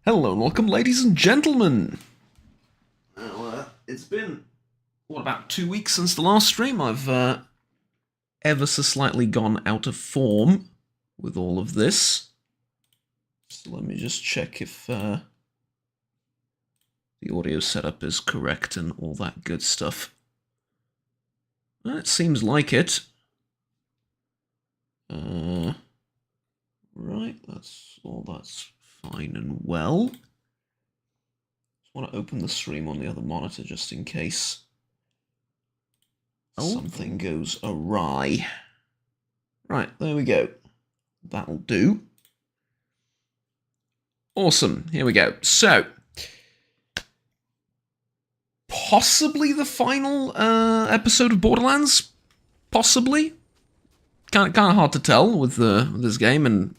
Hello and welcome, ladies and gentlemen. It's been, about 2 weeks since the last stream. I've ever so slightly gone out of form with all of this. So let me just check if the audio setup is correct and all that good stuff. Well, it seems like it. Right, that's fine and well. Just want to open the stream on the other monitor just in case something goes awry. Right, there we go. That'll do. Awesome, here we go. So, possibly the final episode of Borderlands? Possibly? Kind of hard to tell with this game, and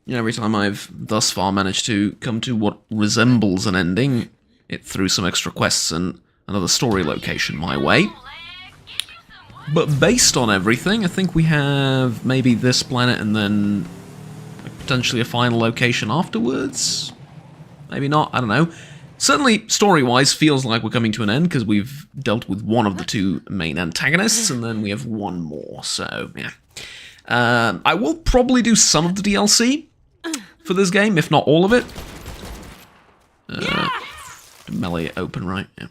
every time I've thus far managed to come to what resembles an ending, it threw some extra quests and another story location my way. But based on everything, I think we have maybe this planet and then potentially a final location afterwards? Maybe not, I don't know. Certainly, story-wise, feels like we're coming to an end because we've dealt with one of the two main antagonists and then we have one more, so yeah. I will probably do some of the DLC for this game, if not all of it. Melee open, right? Yeah.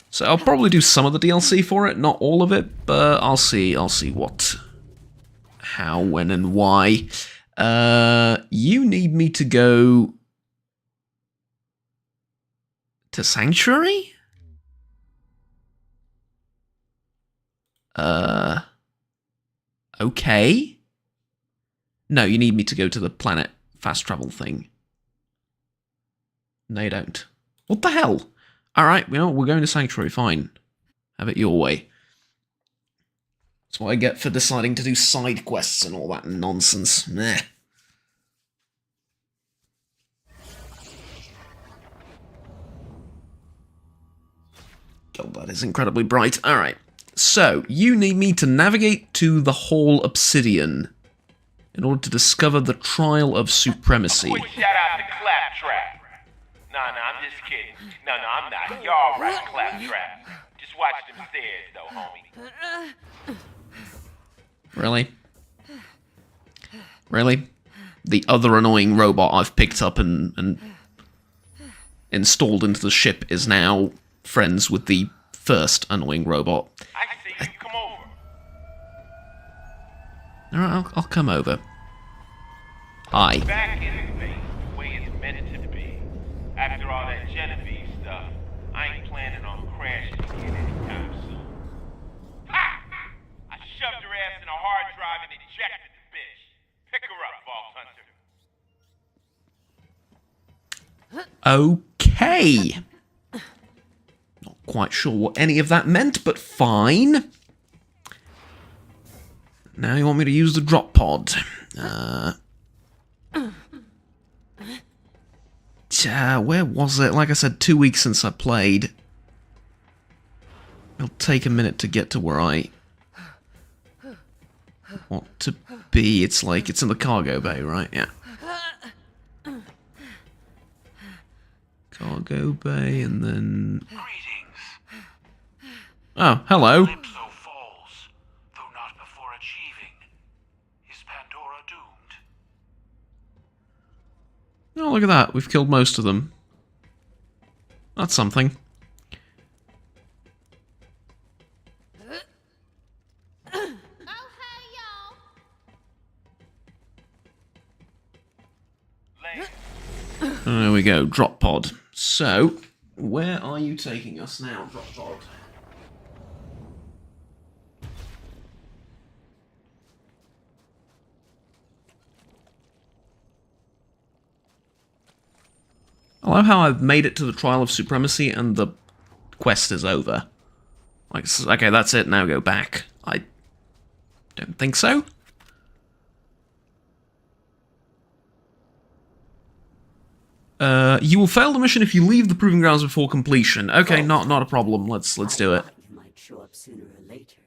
So I'll probably do some of the DLC for it, not all of it, but I'll see what, how, when, and why. You need me to go to Sanctuary? Okay. No, you need me to go to the planet fast travel thing. No, you don't. What the hell? Alright, we're going to Sanctuary, fine. Have it your way. That's what I get for deciding to do side quests and all that nonsense. Meh. God, that is incredibly bright. Alright. So, you need me to navigate to the Hall Obsidian in order to discover the Trial of Supremacy. Quick shout out to Claptrap. Nah, I'm just kidding. No, I'm not. Y'all right, Claptrap. Just watch them stairs, though, homie. Really? Really? The other annoying robot I've picked up and installed into the ship is now friends with the first annoying robot. I see you. Come over. Alright, I'll come over. Hi. Back in space, the way it's meant to be. After all that Genevieve stuff, I ain't planning on crashing again anytime soon. Ha! I shoved her ass in a hard drive and ejected the bitch. Pick her up, Vault Hunter. Okay. Not quite sure what any of that meant, but fine. Now you want me to use the drop pod. Where was it? Like I said, 2 weeks since I played. It'll take a minute to get to where I want to be. It's like, it's in the cargo bay, right? Yeah. Cargo bay, and then... Greetings. Oh, hello. Calypso falls, though not before achieving. Is Pandora doomed? Oh, look at that. We've killed most of them. That's something. There we go, drop pod. So, where are you taking us now, drop pod? I love how I've made it to the Trial of Supremacy and the quest is over. Like, okay, that's it, now go back. I don't think so. You will fail the mission if you leave the proving grounds before completion. Okay, not a problem. Let's do it. You might show up sooner or later.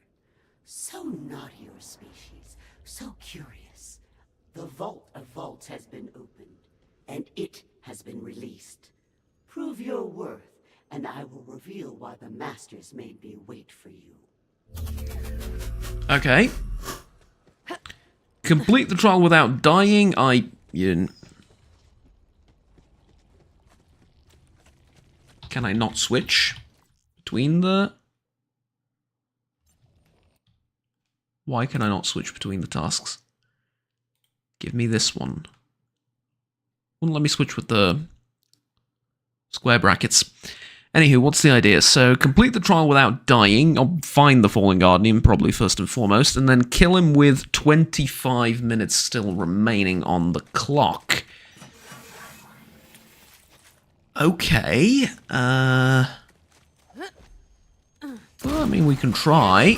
So not your species, so curious. The Vault of Vaults has been opened, and it has been released. Prove your worth, and I will reveal why the Masters made me wait for you. Okay. Complete the trial without dying. Can I not switch between the... Why can I not switch between the tasks? Give me this one. Wouldn't let me switch with the square brackets. Anywho, what's the idea? So, complete the trial without dying. I'll find the Fallen Guardian, probably first and foremost, and then kill him with 25 minutes still remaining on the clock. Okay. Well, I mean, we can try.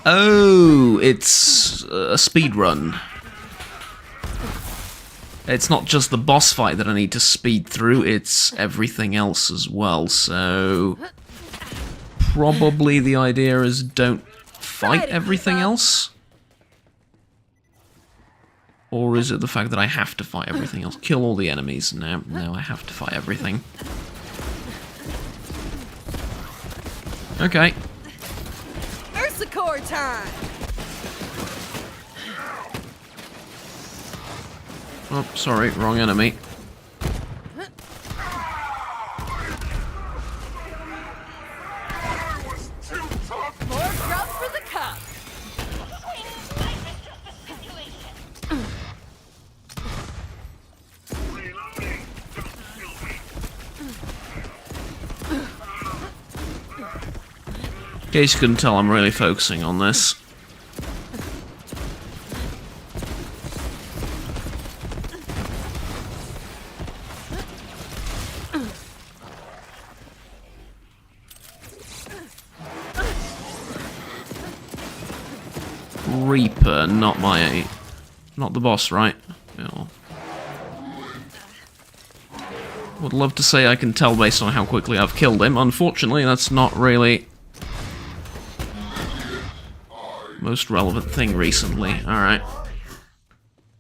Oh, it's a speed run. It's not just the boss fight that I need to speed through, it's everything else as well, so... Probably the idea is don't fight everything else? Or is it the fact that I have to fight everything else? Kill all the enemies. No, I have to fight everything. Okay. Ursicor time! Oh, sorry, wrong enemy. More grub for the cup! In case you couldn't tell, I'm really focusing on this. Reaper, not the boss, right? No. Would love to say I can tell based on how quickly I've killed him. Unfortunately, that's not really most relevant thing recently. Alright.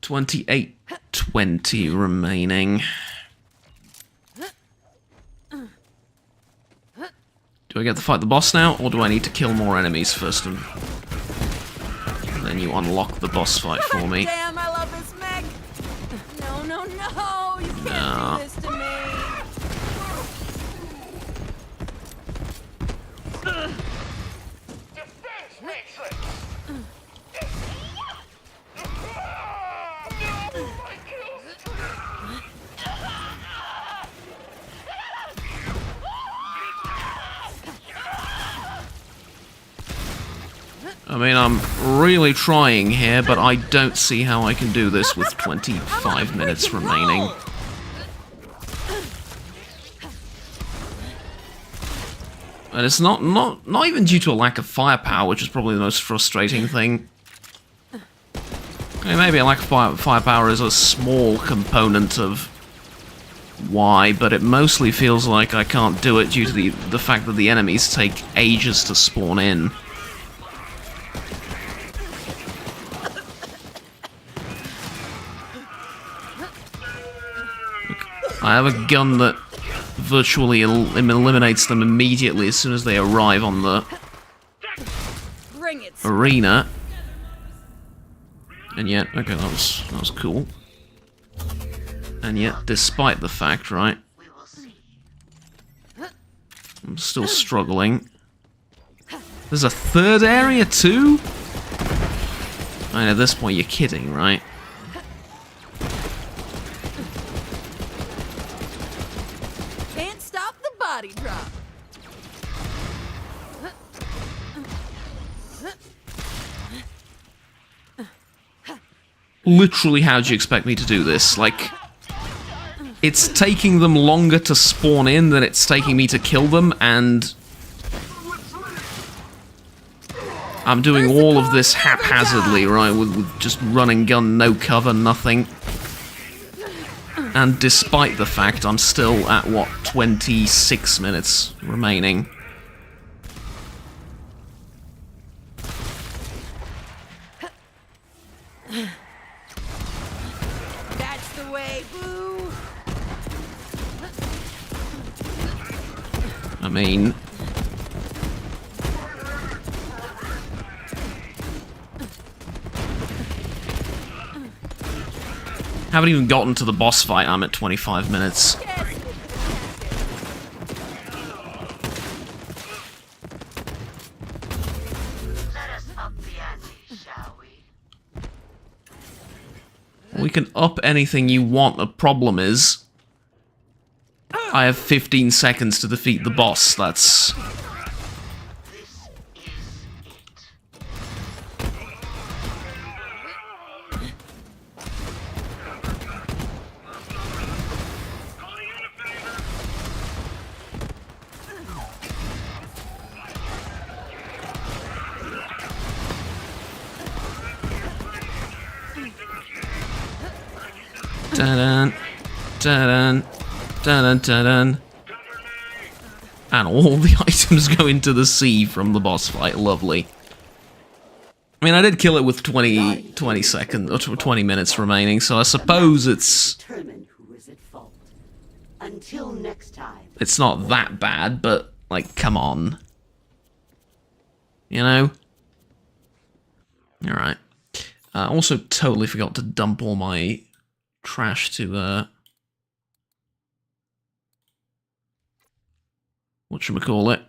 28:20 remaining. Do I get to fight the boss now, or do I need to kill more enemies first and then you unlock the boss fight for me? Damn, I love this mech! No, no, no! You can't do this to me! Defense matrix! My kills! I mean, I'm really trying here, but I don't see how I can do this with 25 minutes remaining. And it's not even due to a lack of firepower, which is probably the most frustrating thing. I mean, maybe a lack of firepower is a small component of why, but it mostly feels like I can't do it due to the fact that the enemies take ages to spawn in. I have a gun that virtually eliminates them immediately as soon as they arrive on the Bring it! arena. And yet, okay, that was cool. And yet, despite the fact, right, I'm still struggling. There's a third area too? I mean, at this point, you're kidding, right? Can't stop the body drop! Literally, how do you expect me to do this? Like, it's taking them longer to spawn in than it's taking me to kill them, and I'm doing all of this haphazardly, right, with just run and gun, no cover, nothing. And despite the fact, I'm still at, what, 26 minutes remaining. That's the way, boo! I mean... Haven't even gotten to the boss fight, I'm at 25 minutes. We can up anything you want. The problem is, I have 15 seconds to defeat the boss. That's... Dun-dun, dun-dun, dun-dun, dun-dun. And all the items go into the sea from the boss fight. Lovely. I mean, I did kill it with 20 seconds, or 20 minutes remaining, so I suppose it's... Determine who is at fault. Until next time. It's not that bad, but, like, come on. You know? Alright. I also totally forgot to dump all my trash to, whatchamacallit.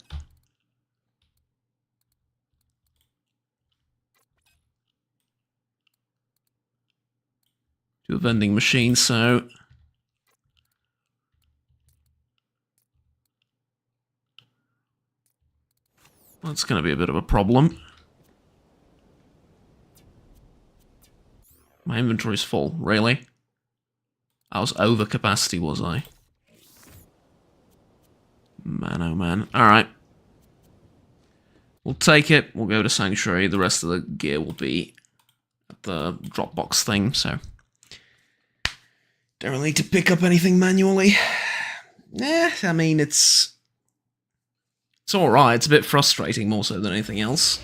To a vending machine, so... That's gonna be a bit of a problem. My inventory's full, really? I was over capacity, was I? Man, oh man. Alright. We'll take it. We'll go to Sanctuary. The rest of the gear will be at the Dropbox thing, so... Don't really need to pick up anything manually. I mean, it's alright. It's a bit frustrating, more so than anything else.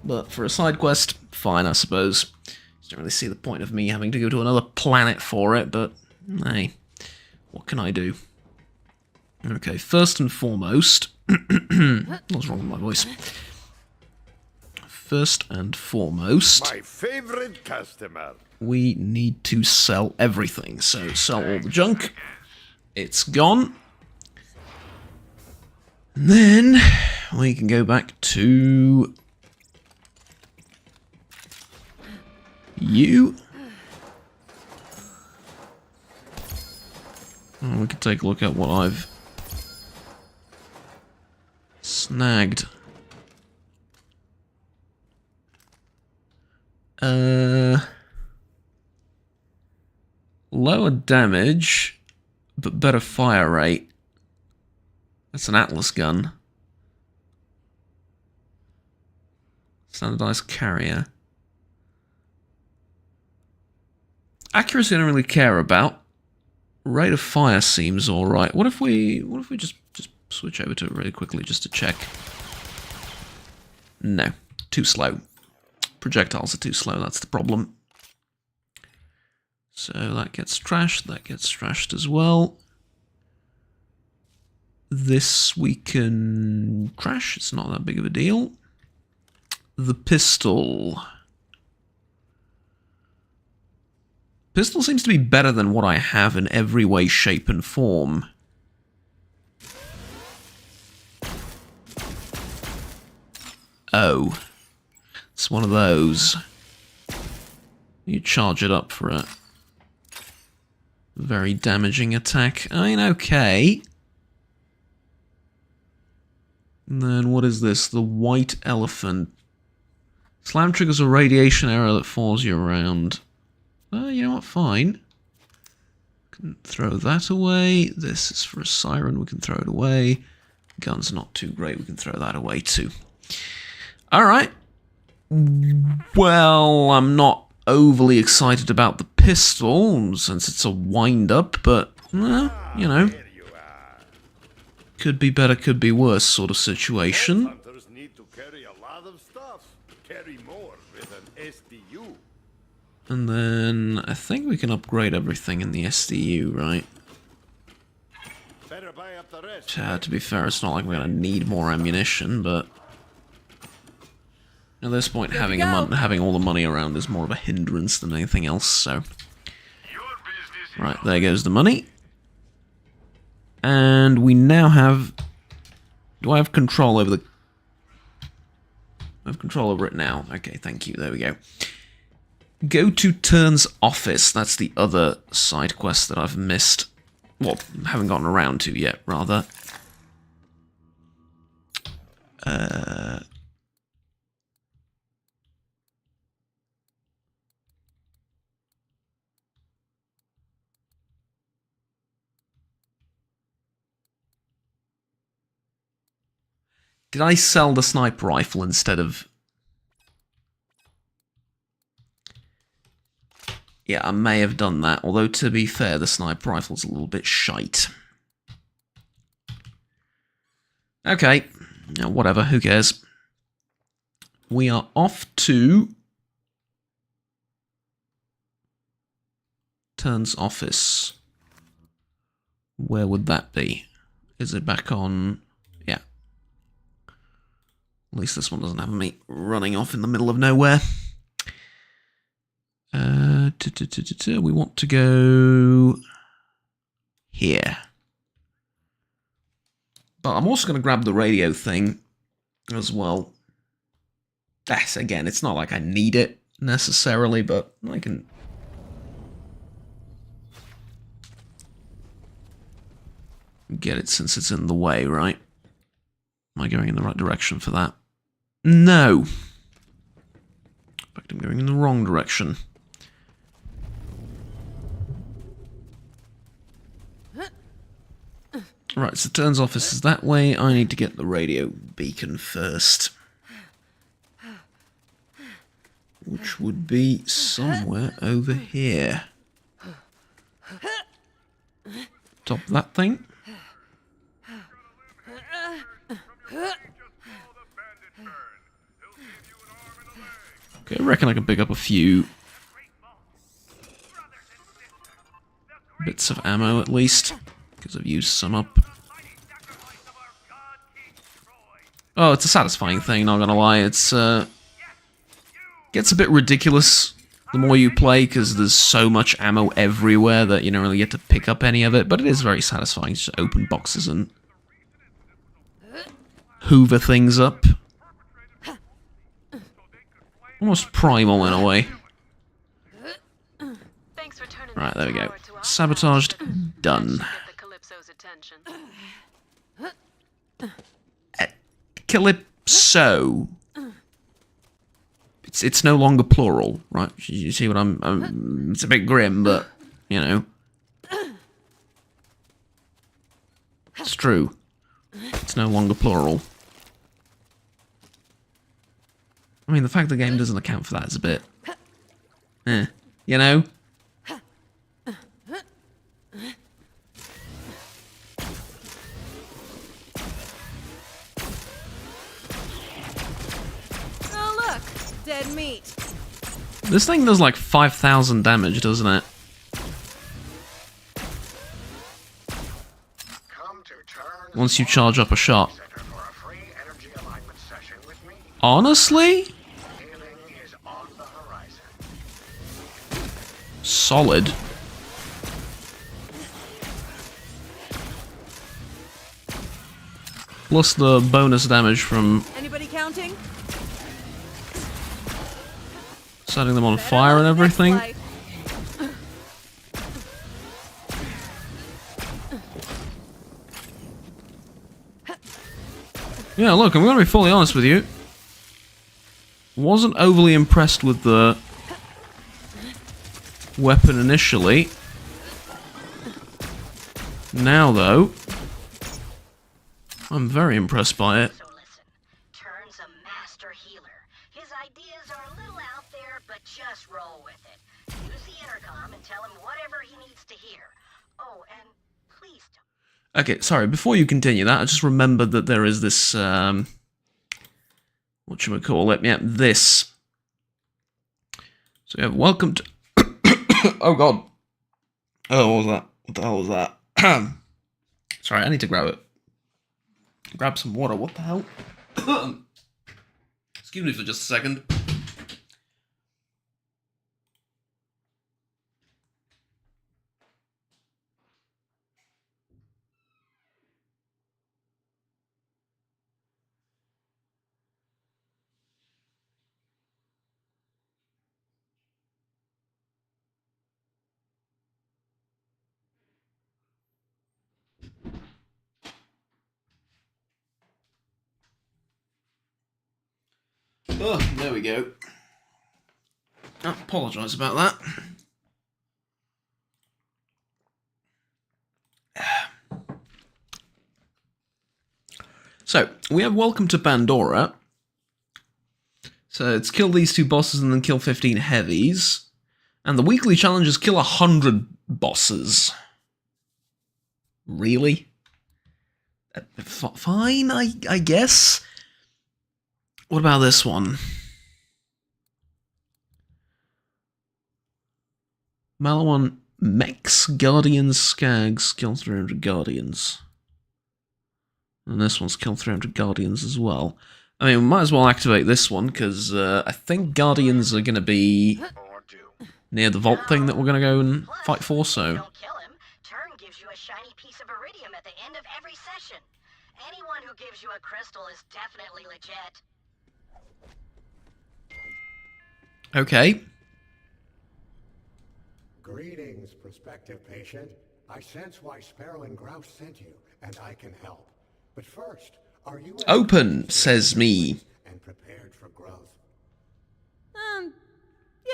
But for a side quest, fine, I suppose. Don't really see the point of me having to go to another planet for it, but hey, what can I do? Okay, first and foremost... What's wrong with my voice? First and foremost... My favorite customer. We need to sell everything. So, sell all the junk. It's gone. And then, we can go back to... you. Oh, we can take a look at what I've snagged. Lower damage, but better fire rate. That's an Atlas gun. Standardized carrier. Accuracy I don't really care about. Rate of fire seems alright. What if we just switch over to it really quickly just to check? No. Too slow. Projectiles are too slow, that's the problem. So that gets trashed as well. This we can trash, it's not that big of a deal. The pistol. Pistol seems to be better than what I have in every way, shape, and form. Oh. It's one of those. You charge it up for a very damaging attack. I mean, okay. And then what is this? The white elephant. Slam triggers a radiation arrow that follows you around. You know what, fine. Can throw that away. This is for a siren, we can throw it away. Gun's not too great, we can throw that away too. Alright. Well, I'm not overly excited about the pistol, since it's a wind-up, but, well, you know. Could be better, could be worse sort of situation. Hunters need to carry a lot of stuff. Carry more with an SDU. And then I think we can upgrade everything in the SDU, right? Better buy up the rest. To be fair, it's not like we're going to need more ammunition, but at this point, having all the money around is more of a hindrance than anything else, so... Right, there goes the money. And we now have... Do I have control over the... I have control over it now. Okay, thank you. There we go. Go to Turn's office. That's the other side quest that I've missed. Well, haven't gotten around to yet, rather. Did I sell the sniper rifle instead of... Yeah, I may have done that, although to be fair, the sniper rifle's a little bit shite. Okay, yeah, whatever, who cares. We are off to... Turn's office. Where would that be? Is it back on... Yeah. At least this one doesn't have me running off in the middle of nowhere. We want to go here. But I'm also going to grab the radio thing as well. That's, again, it's not like I need it necessarily, but I can... get it since it's in the way, right? Am I going in the right direction for that? No! In fact, I'm going in the wrong direction. Right, so Turn's office is that way. I need to get the radio beacon first. Which would be somewhere over here. Top that thing. Okay, I reckon I can pick up a few bits of ammo at least, because I've used some up. Oh, it's a satisfying thing, not gonna lie. It's gets a bit ridiculous the more you play, because there's so much ammo everywhere that you don't really get to pick up any of it, but it is very satisfying to just open boxes and hoover things up. Almost primal in a way. Right, there we go. Sabotaged. Done. Calypso. It's no longer plural, right? You see what I'm it's a bit grim, but, you know. It's true. It's no longer plural. I mean, the fact the game doesn't account for that is a bit... you know? Oh, look! Dead meat. This thing does like 5,000 damage, doesn't it? Once you charge up a shot. Honestly? Solid. Plus the bonus damage from Anybody counting? setting them on fire and everything. Yeah, look, I'm gonna be fully honest with you. Wasn't overly impressed with the weapon initially. Now, though, I'm very impressed by it. So listen, Turn's a master healer. His ideas are a little out there, but just roll with it. Use the intercom and tell him whatever he needs to hear. Oh, and please don't. Okay, sorry, before you continue that, I just remembered that there is this, whatchamacallit, yeah, this. So we have welcome to... oh god. Oh, what was that? What the hell was that? Sorry, I need to grab some water. What the hell? Excuse me for just a second. Oh, there we go. I apologise about that. So, we have Welcome to Pandora. So, it's kill these 2 bosses and then kill 15 heavies. And the weekly challenge is kill 100 bosses. Really? Fine, I guess. What about this one? Malawan Mechs, Guardians, Skags, kill 300 Guardians. And this one's kill 300 Guardians as well. I mean, we might as well activate this one, because I think Guardians are going to be near the vault thing that we're going to go and fight for, so... Don't kill him. Turn gives you a shiny piece of iridium at the end of every session. Anyone who gives you a crystal is definitely legit. Okay. Greetings, prospective patient. I sense why Sparrow and Grouse sent you, and I can help. But first, are you Open, says me. And prepared for growth?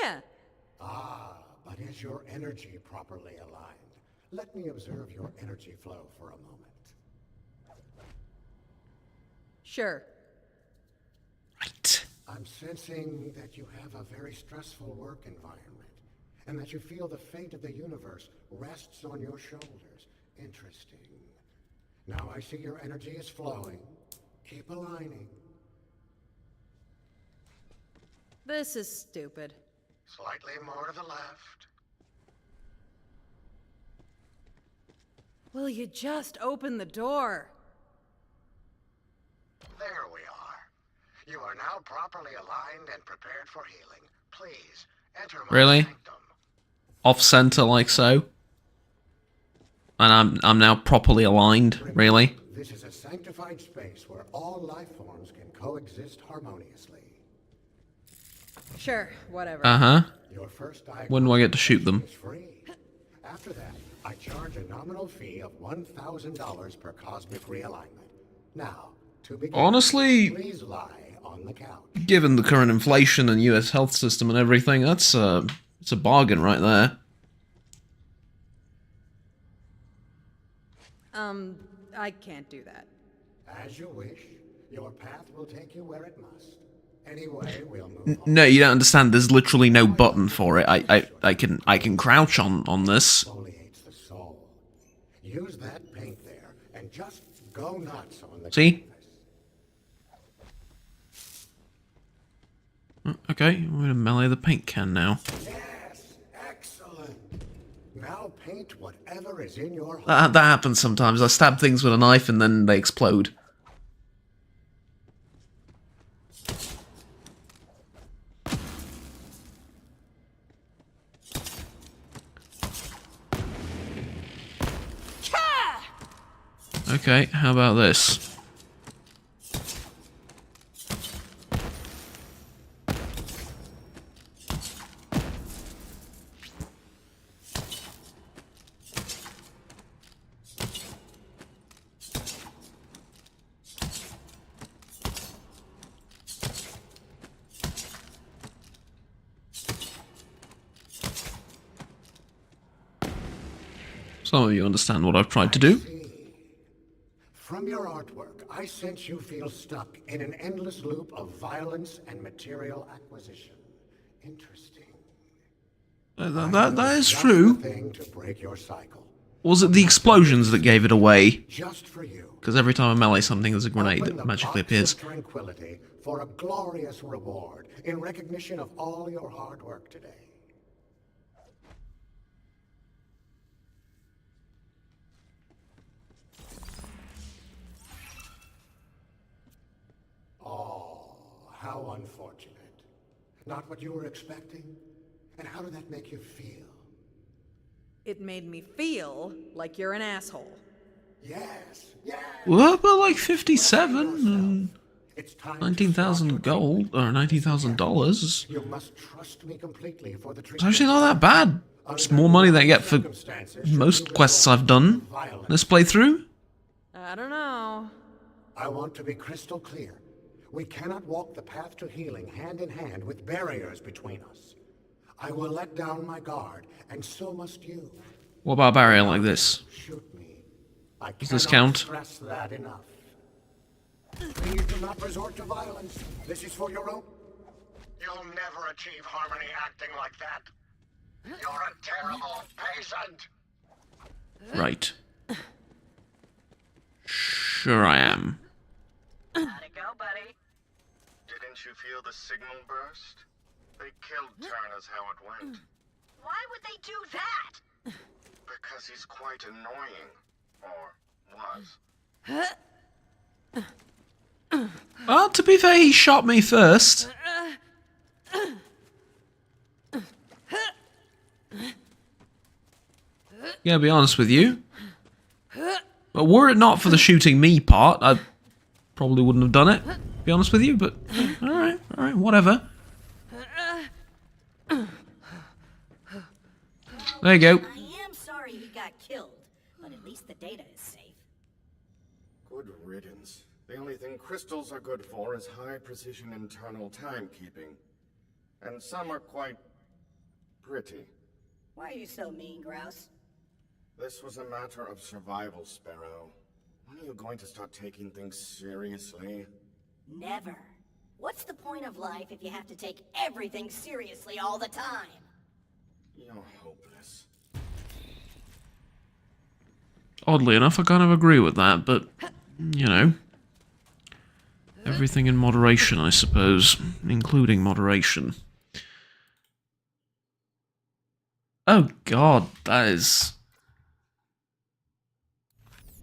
Yeah. Ah, but is your energy properly aligned? Let me observe your energy flow for a moment. Sure. Right. I'm sensing that you have a very stressful work environment, and that you feel the fate of the universe rests on your shoulders. Interesting. Now I see your energy is flowing. Keep aligning. This is stupid. Slightly more to the left. Will you just open the door? There we are. You are now properly aligned and prepared for healing. Please, enter my Really? sanctum. Off center like so. And I'm now properly aligned, really. This is a sanctified space where all life forms can coexist harmoniously. Sure, whatever. Uh-huh. Your first When do I get to shoot them? is free. After that, I charge a nominal fee of $1,000 per cosmic realignment. Now, to begin, Honestly, please lie on the couch. given the current inflation and US health system and everything, it's a bargain right there. I can't do that. As you wish, your path will take you where it must. Anyway, we'll move on. No, you don't understand. There's literally no button for it. I can crouch on this. Exfoliates the soul. Use that paint there and just go nuts on the See? canvas. Okay, I'm gonna melee the paint can now. Yes, excellent. Now paint whatever is in your That heart. happens sometimes. I stab things with a knife and then they explode. Okay, how about this? Some of you understand what I've tried to do. From your artwork, I sense you feel stuck in an endless loop of violence and material acquisition. Interesting. That is Just true. the thing to break your cycle. Was it the explosions that gave it away? Just for you. Because every time I melee something, there's a grenade Open that the magically box appears. of tranquility for a glorious reward in recognition of all your hard work today. unfortunate. Not what you were expecting? And how did that make you feel? It made me feel like you're an asshole. Yes, yes! What about like 57 and It's time 19,000 gold or $19,000? You must trust me completely for the It's actually not that bad. It's more money than I get for most quests I've done this playthrough. I don't know. I want to be crystal clear. We cannot walk the path to healing hand in hand with barriers between us. I will let down my guard, and so must you. What about a barrier like this? Shoot me. I Does this cannot count? stress that enough. Please do not resort to violence. This is for your own. You'll never achieve harmony acting like that. You're a terrible patient. Right. Sure I am. How'd it go, buddy? Didn't you feel the signal burst? They killed Turner's how it went. Why would they do that? Because he's quite annoying. Or was. Well, to be fair, he shot me first. Yeah, be honest with you. But were it not for the shooting me part, I probably wouldn't have done it. Be honest with you, but alright, whatever. There you go. I am sorry he got killed, but at least the data is safe. Good riddance. The only thing crystals are good for is high-precision internal timekeeping. And some are quite pretty. Why are you so mean, Grouse? This was a matter of survival, Sparrow. When are you going to start taking things seriously? Never. What's the point of life if you have to take everything seriously all the time? You're hopeless. Oddly enough, I kind of agree with that, but, you know. Everything in moderation, I suppose. Including moderation. Oh god, that is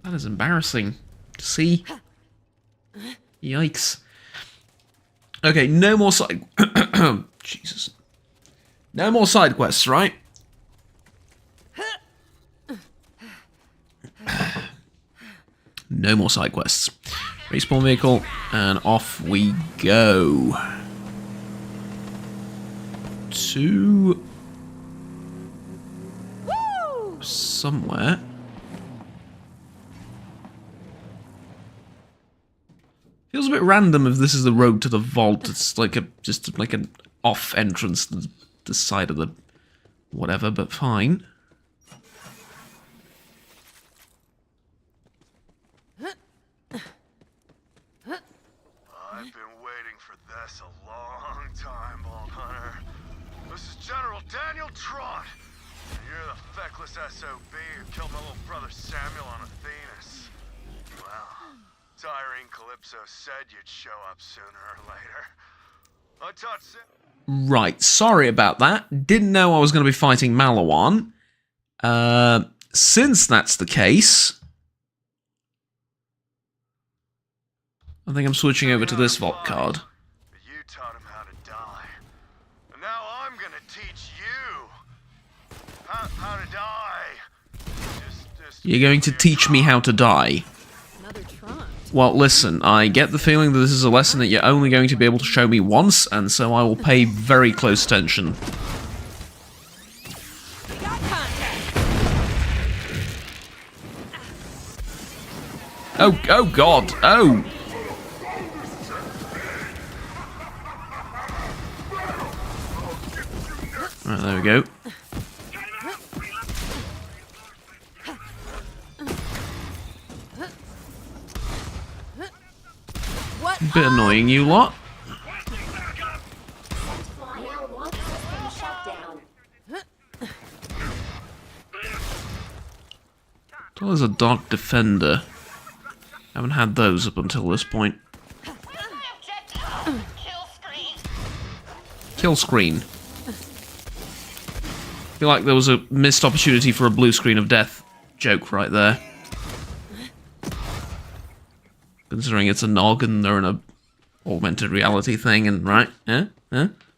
embarrassing to see. Yikes. Okay, no more side... Jesus. No more side quests, right? No more side quests. Respawn vehicle, and off we go. To... somewhere. Feels a bit random if this is the road to the vault. It's like just like an off entrance to the side of the whatever, but fine. I've been waiting for this a long time, Vault Hunter. This is General Daniel Trott. And you're the feckless SOB who killed my little brother Samuel on Athenas. Well, Tyrene Calypso said you'd show up sooner or later. I taught Right, sorry about that. Didn't know I was going to be fighting Malawan. Since that's the case, I think I'm switching over to this vault card. You taught him how to die. And now I'm gonna teach you how to die. You're going to teach me how to die. Another Tron. Well, listen, I get the feeling that this is a lesson that you're only going to be able to show me once, and so I will pay very close attention. We got contact. Oh god, oh! Right, there we go. What? Bit annoying, you lot. Well, there's a Dark Defender. Haven't had those up until this point. Kill screen. Feel like there was a missed opportunity for a blue screen of death joke right there. Considering it's a Nog and they're in a augmented reality thing, and right?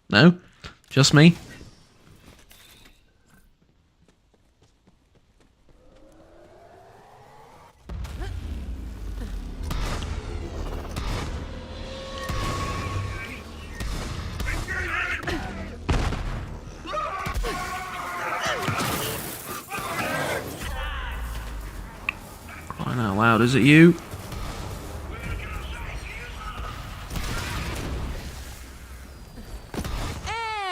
No? Just me? Crying out loud, is it you?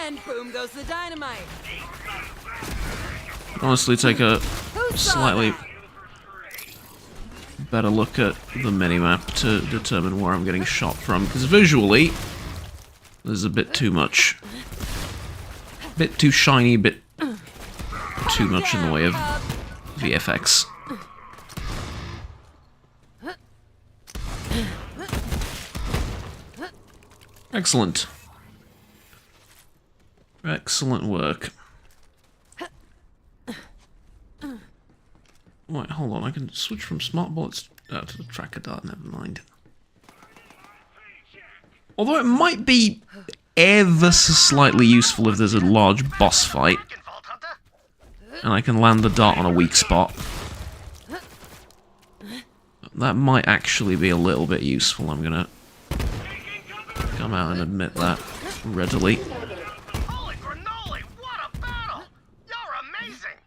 And boom goes the dynamite. Honestly, take a Who saw slightly that? better look at the minimap to determine where I'm getting shot from, because visually, there's a bit too much. Bit too shiny, bit too much in the way of VFX. Excellent. Excellent work. Wait, hold on, I can switch from smart bullets to the tracker dart, never mind. Although it might be ever so slightly useful if there's a large boss fight, and I can land the dart on a weak spot. That might actually be a little bit useful, I'm gonna come out and admit that readily. Holy granola, what a battle! You're amazing!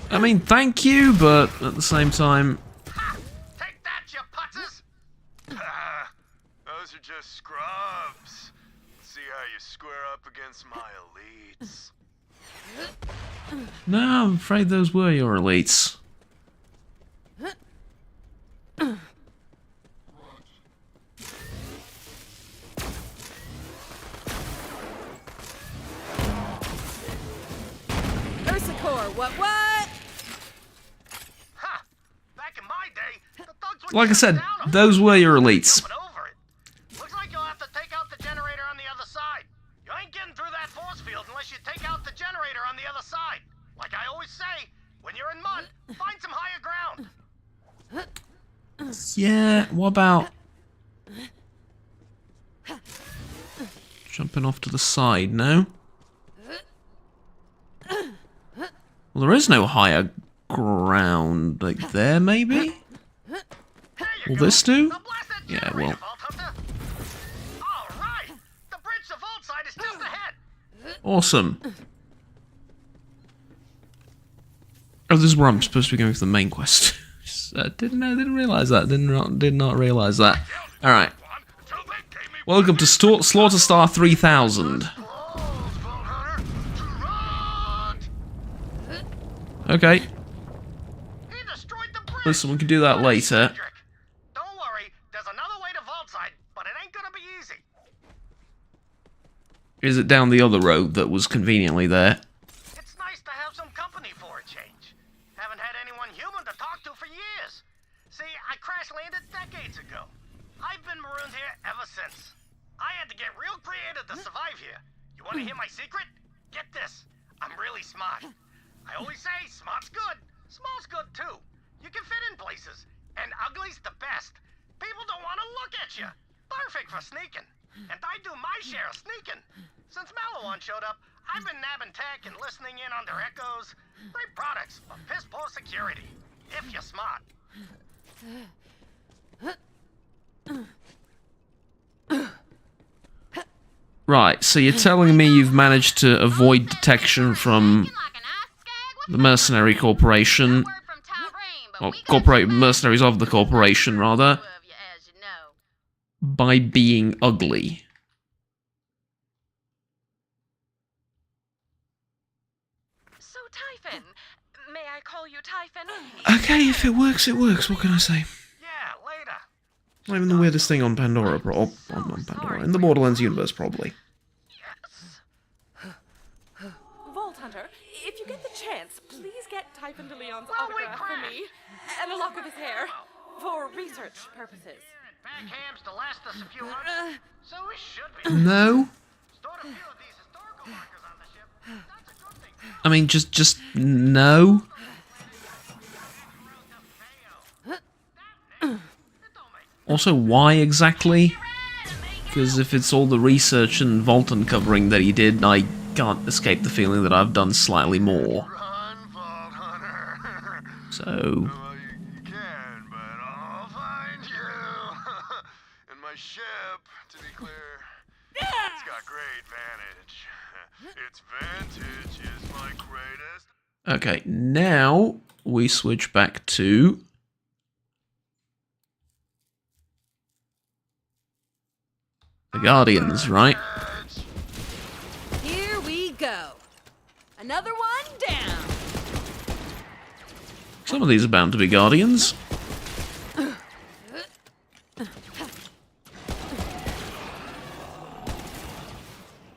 I mean, thank you, but at the same time... Ha! Take that, you putzes! Those are just scrubs. Let's see how you square up against my elites. No, I'm afraid those were your elites. Ursicor, what? Ha! Back in my day, the thugs would Like I shoot said, down a those were your elites. jumping over it. Looks like you'll have to take out the generator on the other side. You ain't getting through that force field unless you take out the generator on the other side. Like I always say, when you're in mud, find some higher ground. Yeah, what about... jumping off to the side, no? Well, there is no higher ground, like there, maybe? Will this do? Now blast that Yeah, generator, well. Vault Hunter. All right, the bridge to vault side is just ahead. Awesome. Oh, this is where I'm supposed to be going for the main quest. Didn't realize that. Did not realize that. All right. Welcome to Slaughter Star 3000. Okay. He destroyed the bridge. Listen, we can do that later. Don't worry, there's another way to vault side, but it ain't gonna be easy. Is it down the other road that was conveniently there? It's nice to have some company for a change. Haven't had anyone human to talk to for years. See, I crash landed decades ago. I've been marooned here ever since. I had to get real creative to survive here. You want to hear my secret? Get this. I'm really smart. I always say smart's good. Small's good too. You can fit in places. And ugly's the best. People don't want to look at you. Perfect for sneaking. And I do my share of sneaking. Since Malawan showed up, I've been nabbing tech and listening in on their echoes. Great products, but piss poor security. If you're smart. Right, so you're telling me you've managed to avoid detection from the mercenary corporation, or mercenaries of the corporation, rather, by being ugly. So, Typhon, may I call you Typhon? Okay, if it works, it works. What can I say? Yeah, later. Not even the weirdest thing on Pandora, on Pandora, in the Borderlands universe, probably. Vault Hunter, if you get the chance, please get Typhon de Leon's autograph for me and a lock of his hair for research purposes. Back hams to last us a few months. So it should be. No? Stored a few of these historical markers on the ship. That's a good thing. I mean, just no? Also, why exactly? Because if it's all the research and vault uncovering that he did, I can't escape the feeling that I've done slightly more. Run, Vault Hunter. So... Well, you can, but I'll find you. And my ship, to be clear, it's got great vantage. Its vantage is my greatest. Okay, now we switch back to... the Guardians, right? Here we go. Another one down. Some of these are bound to be Guardians.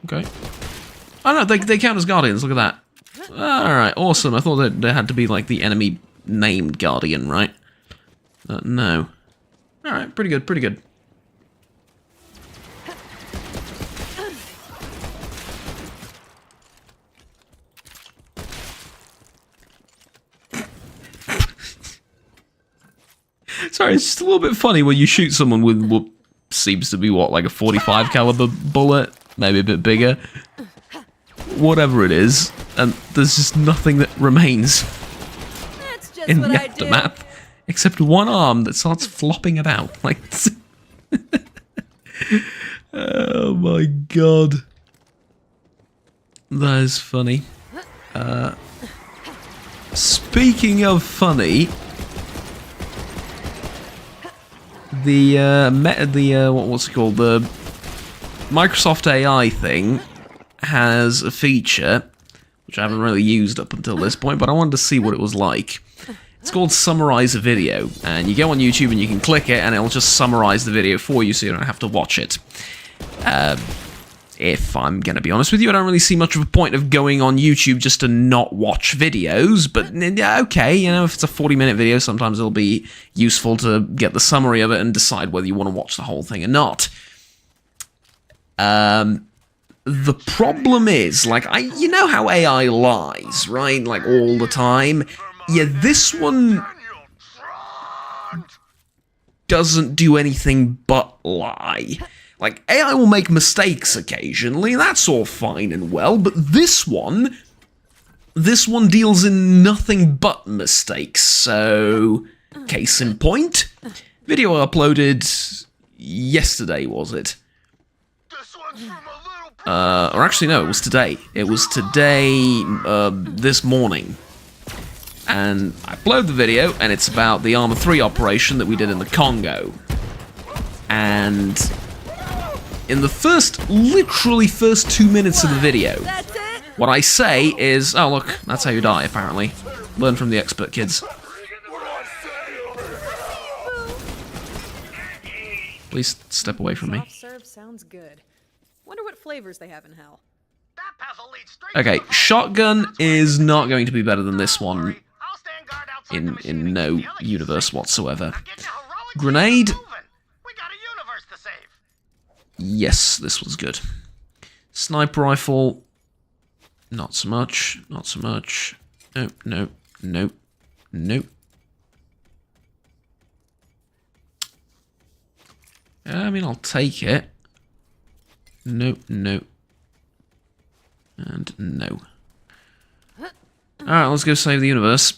Okay. Oh no, they count as Guardians, look at that. Alright, awesome. I thought that there had to be like the enemy named Guardian, right? No. Alright, pretty good, pretty good. Sorry, it's just a little bit funny when you shoot someone with what seems to be, what, like a 45 caliber bullet? Maybe a bit bigger. Whatever it is, and there's just nothing that remains That's just in what the I do. aftermath, except one arm that starts flopping about. Like, oh my god. That is funny. Speaking of funny, what's it called? The Microsoft AI thing has a feature which I haven't really used up until this point, but I wanted to see what it was like. It's called Summarize a Video, and you go on YouTube and you can click it and it'll just summarize the video for you so you don't have to watch it. If I'm going to be honest with you, I don't really see much of a point of going on YouTube just to not watch videos, but okay, you know, if it's a 40-minute video, sometimes it'll be useful to get the summary of it and decide whether you want to watch the whole thing or not. The problem is, like, you know how AI lies, right? Like, all the time? Yeah, this one doesn't do anything but lie. Like, AI will make mistakes occasionally, that's all fine and well, but this one deals in nothing but mistakes, so... Case in point, video uploaded yesterday, was it? Or actually, no, it was today. It was today, this morning. And I upload the video, and it's about the Arma 3 operation that we did in the Congo. And... in the literally first 2 minutes of the video, what I say is, oh look, that's how you die, apparently. Learn from the expert, kids. Please step away from me. Soft serve sounds good. Wonder what flavors they have in hell. Okay, shotgun is not going to be better than this one in no universe whatsoever. Grenade... yes, this was good. Sniper rifle, not so much, not so much. Nope, nope, nope, nope. I mean, I'll take it. Nope, nope. And no. Alright, let's go save the universe.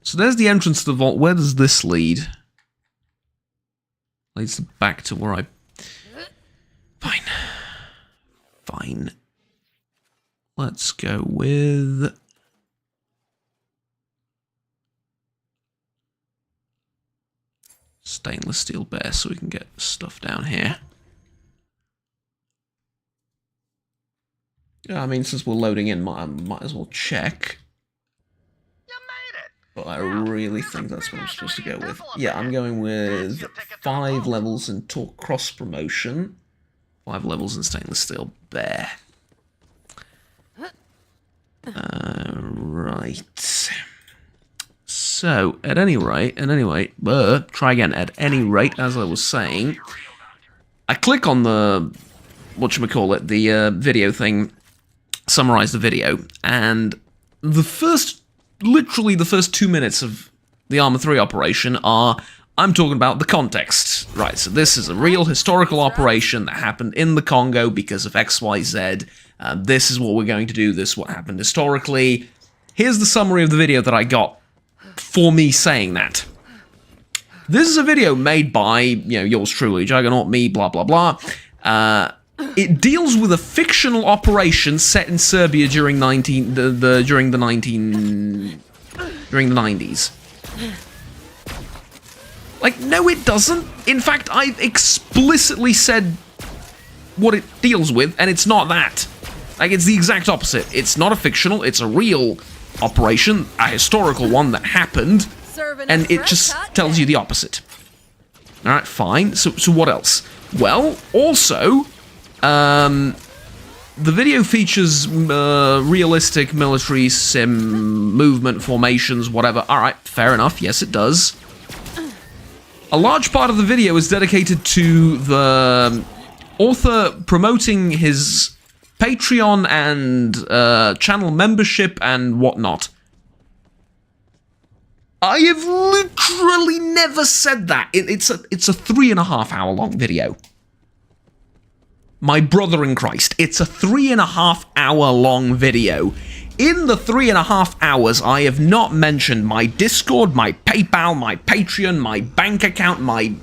So there's the entrance to the vault. Where does this lead? Leads back to where I... Fine. Fine. Let's go with... stainless steel bear so we can get stuff down here. Yeah, I mean, since we're loading in, might as well check. But I really think that's what I'm supposed to go with. Yeah, I'm going with 5 levels in torque cross promotion, 5 levels in stainless steel bear. Right. So, at any rate, try again. At any rate, as I was saying, I click on the, whatchamacallit, the video thing, summarize the video, and the first literally the first 2 minutes of the Arma 3 operation are, I'm talking about the context. Right, so this is a real historical operation that happened in the Congo because of XYZ. This is what we're going to do, this is what happened historically. Here's the summary of the video that I got for me saying that. This is a video made by, you know, yours truly, Juggernaut, me, blah, blah, blah. It deals with a fictional operation set in Serbia during during the 90s. Like, no, it doesn't. In fact, I've explicitly said what it deals with, and it's not that. Like, it's the exact opposite. It's not a fictional, it's a real operation, a historical one that happened, and it just tells you the opposite. Alright, fine. So what else? Well, also, the video features realistic military sim movement formations, whatever. Alright, fair enough. Yes, it does. A large part of the video is dedicated to the author promoting his Patreon and channel membership and whatnot. I have literally never said that. It's a 3.5 hour long video. My brother in Christ, it's a 3.5 hour long video. In the 3.5 hours, I have not mentioned my Discord, my PayPal, my Patreon, my bank account, my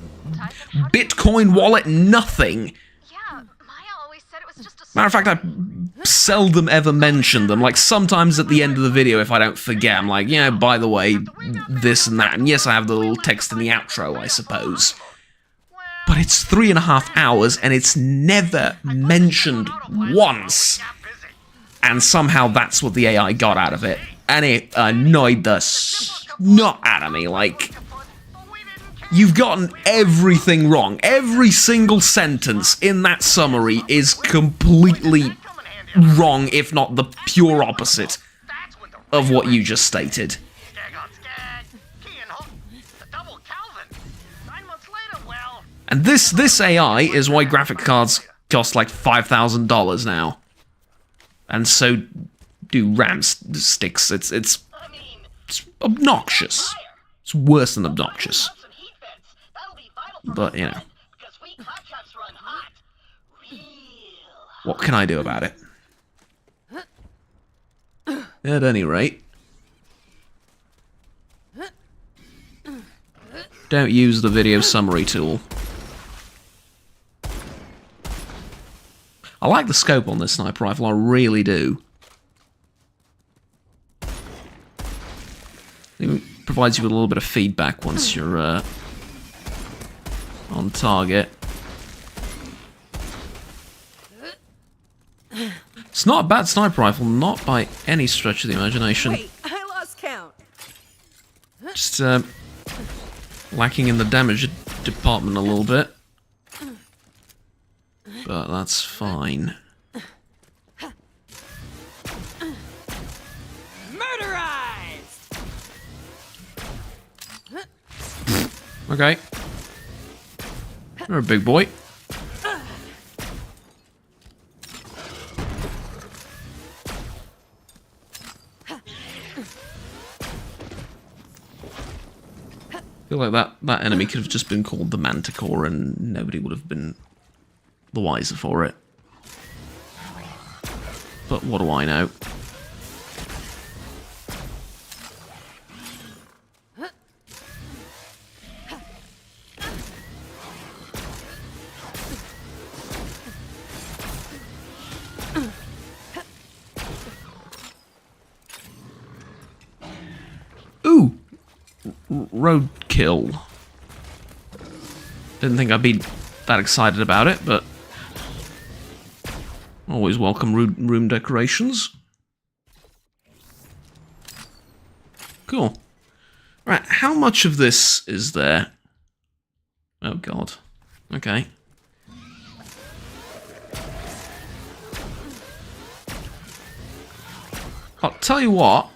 Bitcoin wallet, nothing. Yeah, Maya always said it was just a... Matter of fact, I seldom ever mention them. Like, sometimes at the end of the video, if I don't forget, I'm like, yeah, by the way, this and that. And yes, I have the little text in the outro, I suppose. But it's 3.5 hours, and it's never mentioned once. And somehow that's what the AI got out of it. And it annoyed the snot out of me. Like, you've gotten everything wrong. Every single sentence in that summary is completely wrong, if not the pure opposite of what you just stated. And this AI is why graphic cards cost like $5,000 now. And so do RAM sticks. It's obnoxious. It's worse than obnoxious. But, you know. What can I do about it? At any rate, don't use the video summary tool. I like the scope on this sniper rifle, I really do. It provides you with a little bit of feedback once you're on target. It's not a bad sniper rifle, not by any stretch of the imagination. Wait, I lost count. Just lacking in the damage department a little bit. But that's fine. Murderized! Okay. You're a big boy. I feel like that enemy could have just been called the Manticore and nobody would have been the wiser for it. But what do I know? Ooh! Roadkill. Didn't think I'd be that excited about it, but always welcome room decorations. Cool. Right, how much of this is there? Oh god. Okay. I'll tell you what.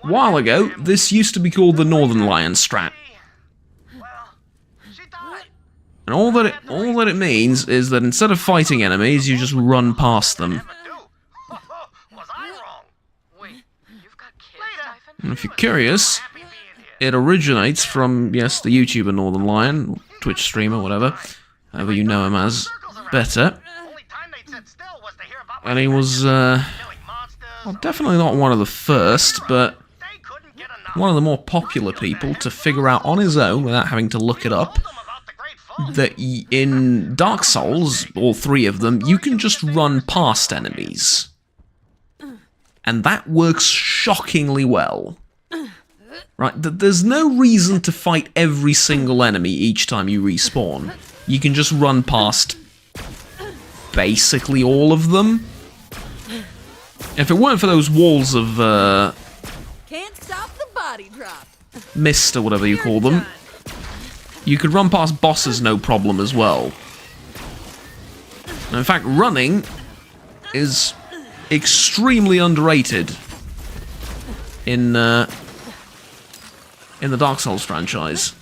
A while ago, this used to be called the Northern Lion strat. And all that it means is that instead of fighting enemies, you just run past them. And if you're curious, it originates from, yes, the YouTuber Northern Lion, Twitch streamer, whatever, however you know him as better. And he was, well, definitely not one of the first, but one of the more popular people to figure out on his own, without having to look it up, that in Dark Souls, all 3 of them, you can just run past enemies. And that works shockingly well. Right, there's no reason to fight every single enemy each time you respawn. You can just run past basically all of them. If it weren't for those walls of, Can't stop the body drop. mist or whatever you call them, you could run past bosses no problem as well. And in fact, running is extremely underrated in the Dark Souls franchise.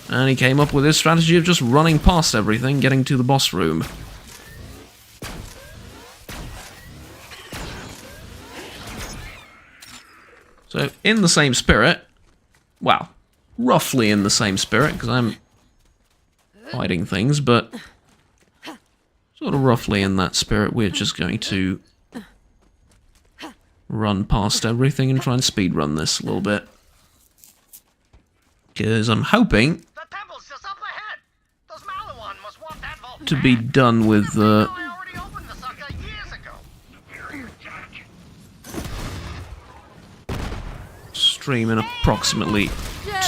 And he came up with his strategy of just running past everything, getting to the boss room. So, in the same spirit, well, roughly in the same spirit, because I'm fighting things, but sort of roughly in that spirit, we're just going to run past everything and try and speedrun this a little bit. Because I'm hoping to be done with stream in approximately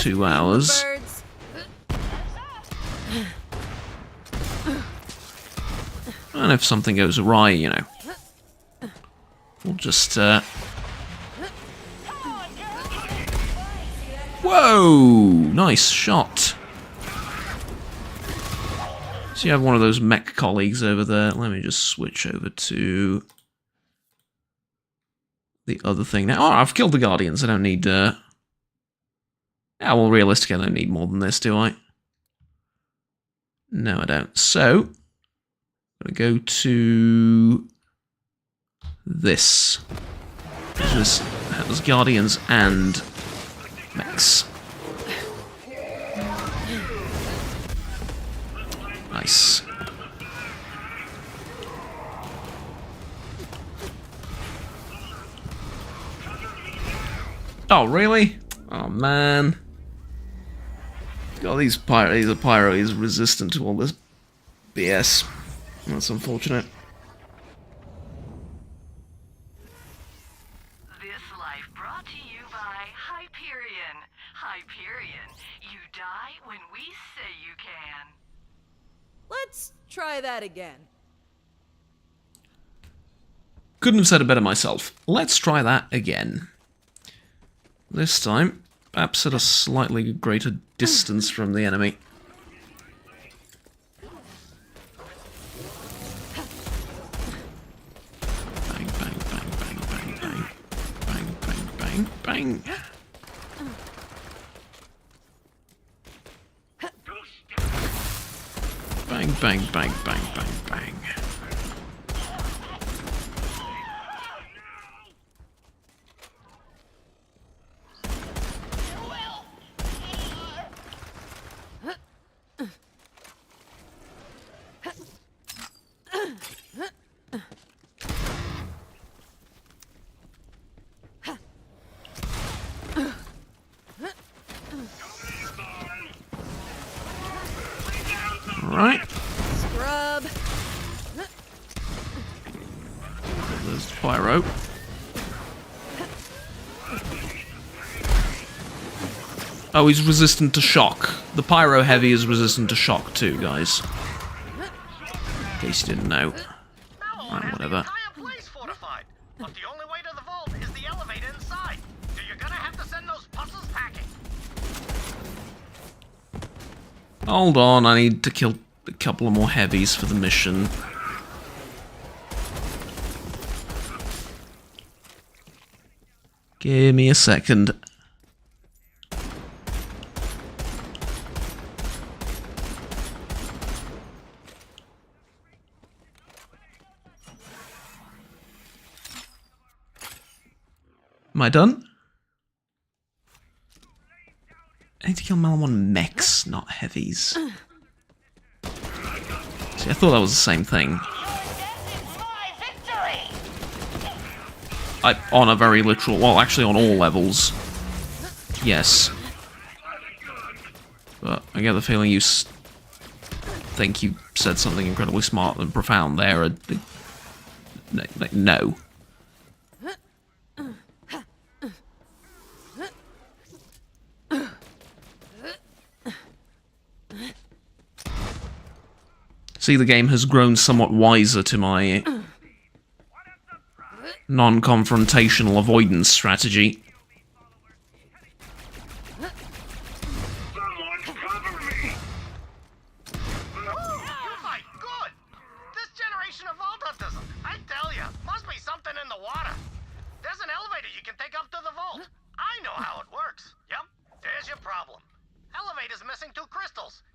2 hours. And if something goes awry, you know, we'll just, whoa! Nice shot. So you have one of those mech colleagues over there. Let me just switch over to the other thing now. Oh, I've killed the Guardians. I don't need, yeah, well, realistically, I don't need more than this, do I? No, I don't. So, I'm going to go to this. This has Guardians and mechs. Nice. Oh, really? Oh, man. God, he's a pyro. He's resistant to all this BS. That's unfortunate. This life brought to you by Hyperion. Hyperion, you die when we say you can. Let's try that again. Couldn't have said it better myself. Let's try that again. This time, perhaps at a slightly greater distance from the enemy. Bang, bang, bang, bang, bang, bang. Bang, bang, bang, bang. Bang, bang, bang, bang, bang, bang. Right. Scrub. There's the pyro. Oh, he's resistant to shock. The pyro heavy is resistant to shock too, guys. In case you didn't know. Right, whatever. But the only way to the vault is the elevator inside. So you're gonna have to send those puzzles packing. Hold on, I need to kill a couple of more heavies for the mission. Give me a second. Am I done? kill Malum on mechs, not heavies. See, I thought that was the same thing. On a very literal... Well, actually on all levels. Yes. But I get the feeling you think you said something incredibly smart and profound there. No. See, the game has grown somewhat wiser to my non-confrontational avoidance strategy. Someone cover me! You fight good! This generation of vault hunters, I tell ya, must be something in the water. There's an elevator you can take up to the vault. I know how it works. Yep, there's your problem. Elevator's missing 2 crystals.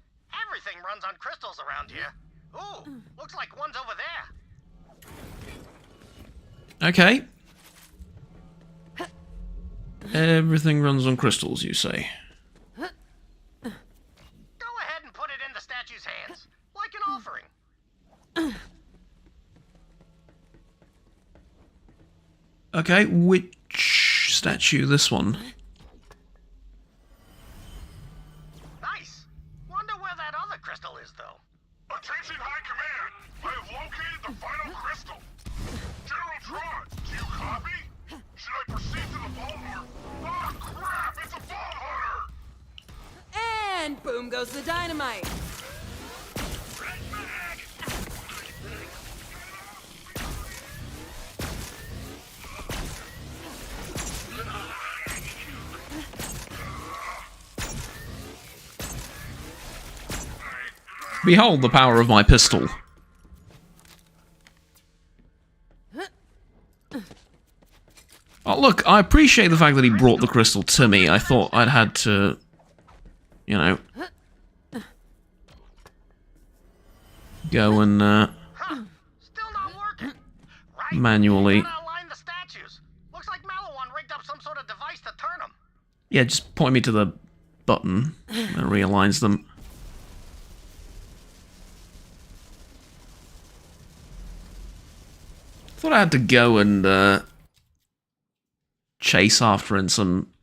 Everything runs on crystals around here. Ooh, looks like one's over there. Okay. Everything runs on crystals, you say? Go ahead and put it in the statue's hands, like an offering. Okay, which statue? This one? Nice. Wonder where that other crystal is, though. Attention High Command! I have located the final crystal! General Tron, do you copy? Should I proceed to the vault or... Ah, crap! It's a vault hunter! And boom goes the dynamite. Behold the power of my pistol. Oh, look, I appreciate the fact that he brought the crystal to me. I thought I'd had to, you know, go and Still not working. Right. manually. Gotta align the statues. Looks like Malawan rigged up some sort of device to turn them. Yeah, just point me to the button that realigns them. Thought I had to go and chase after in some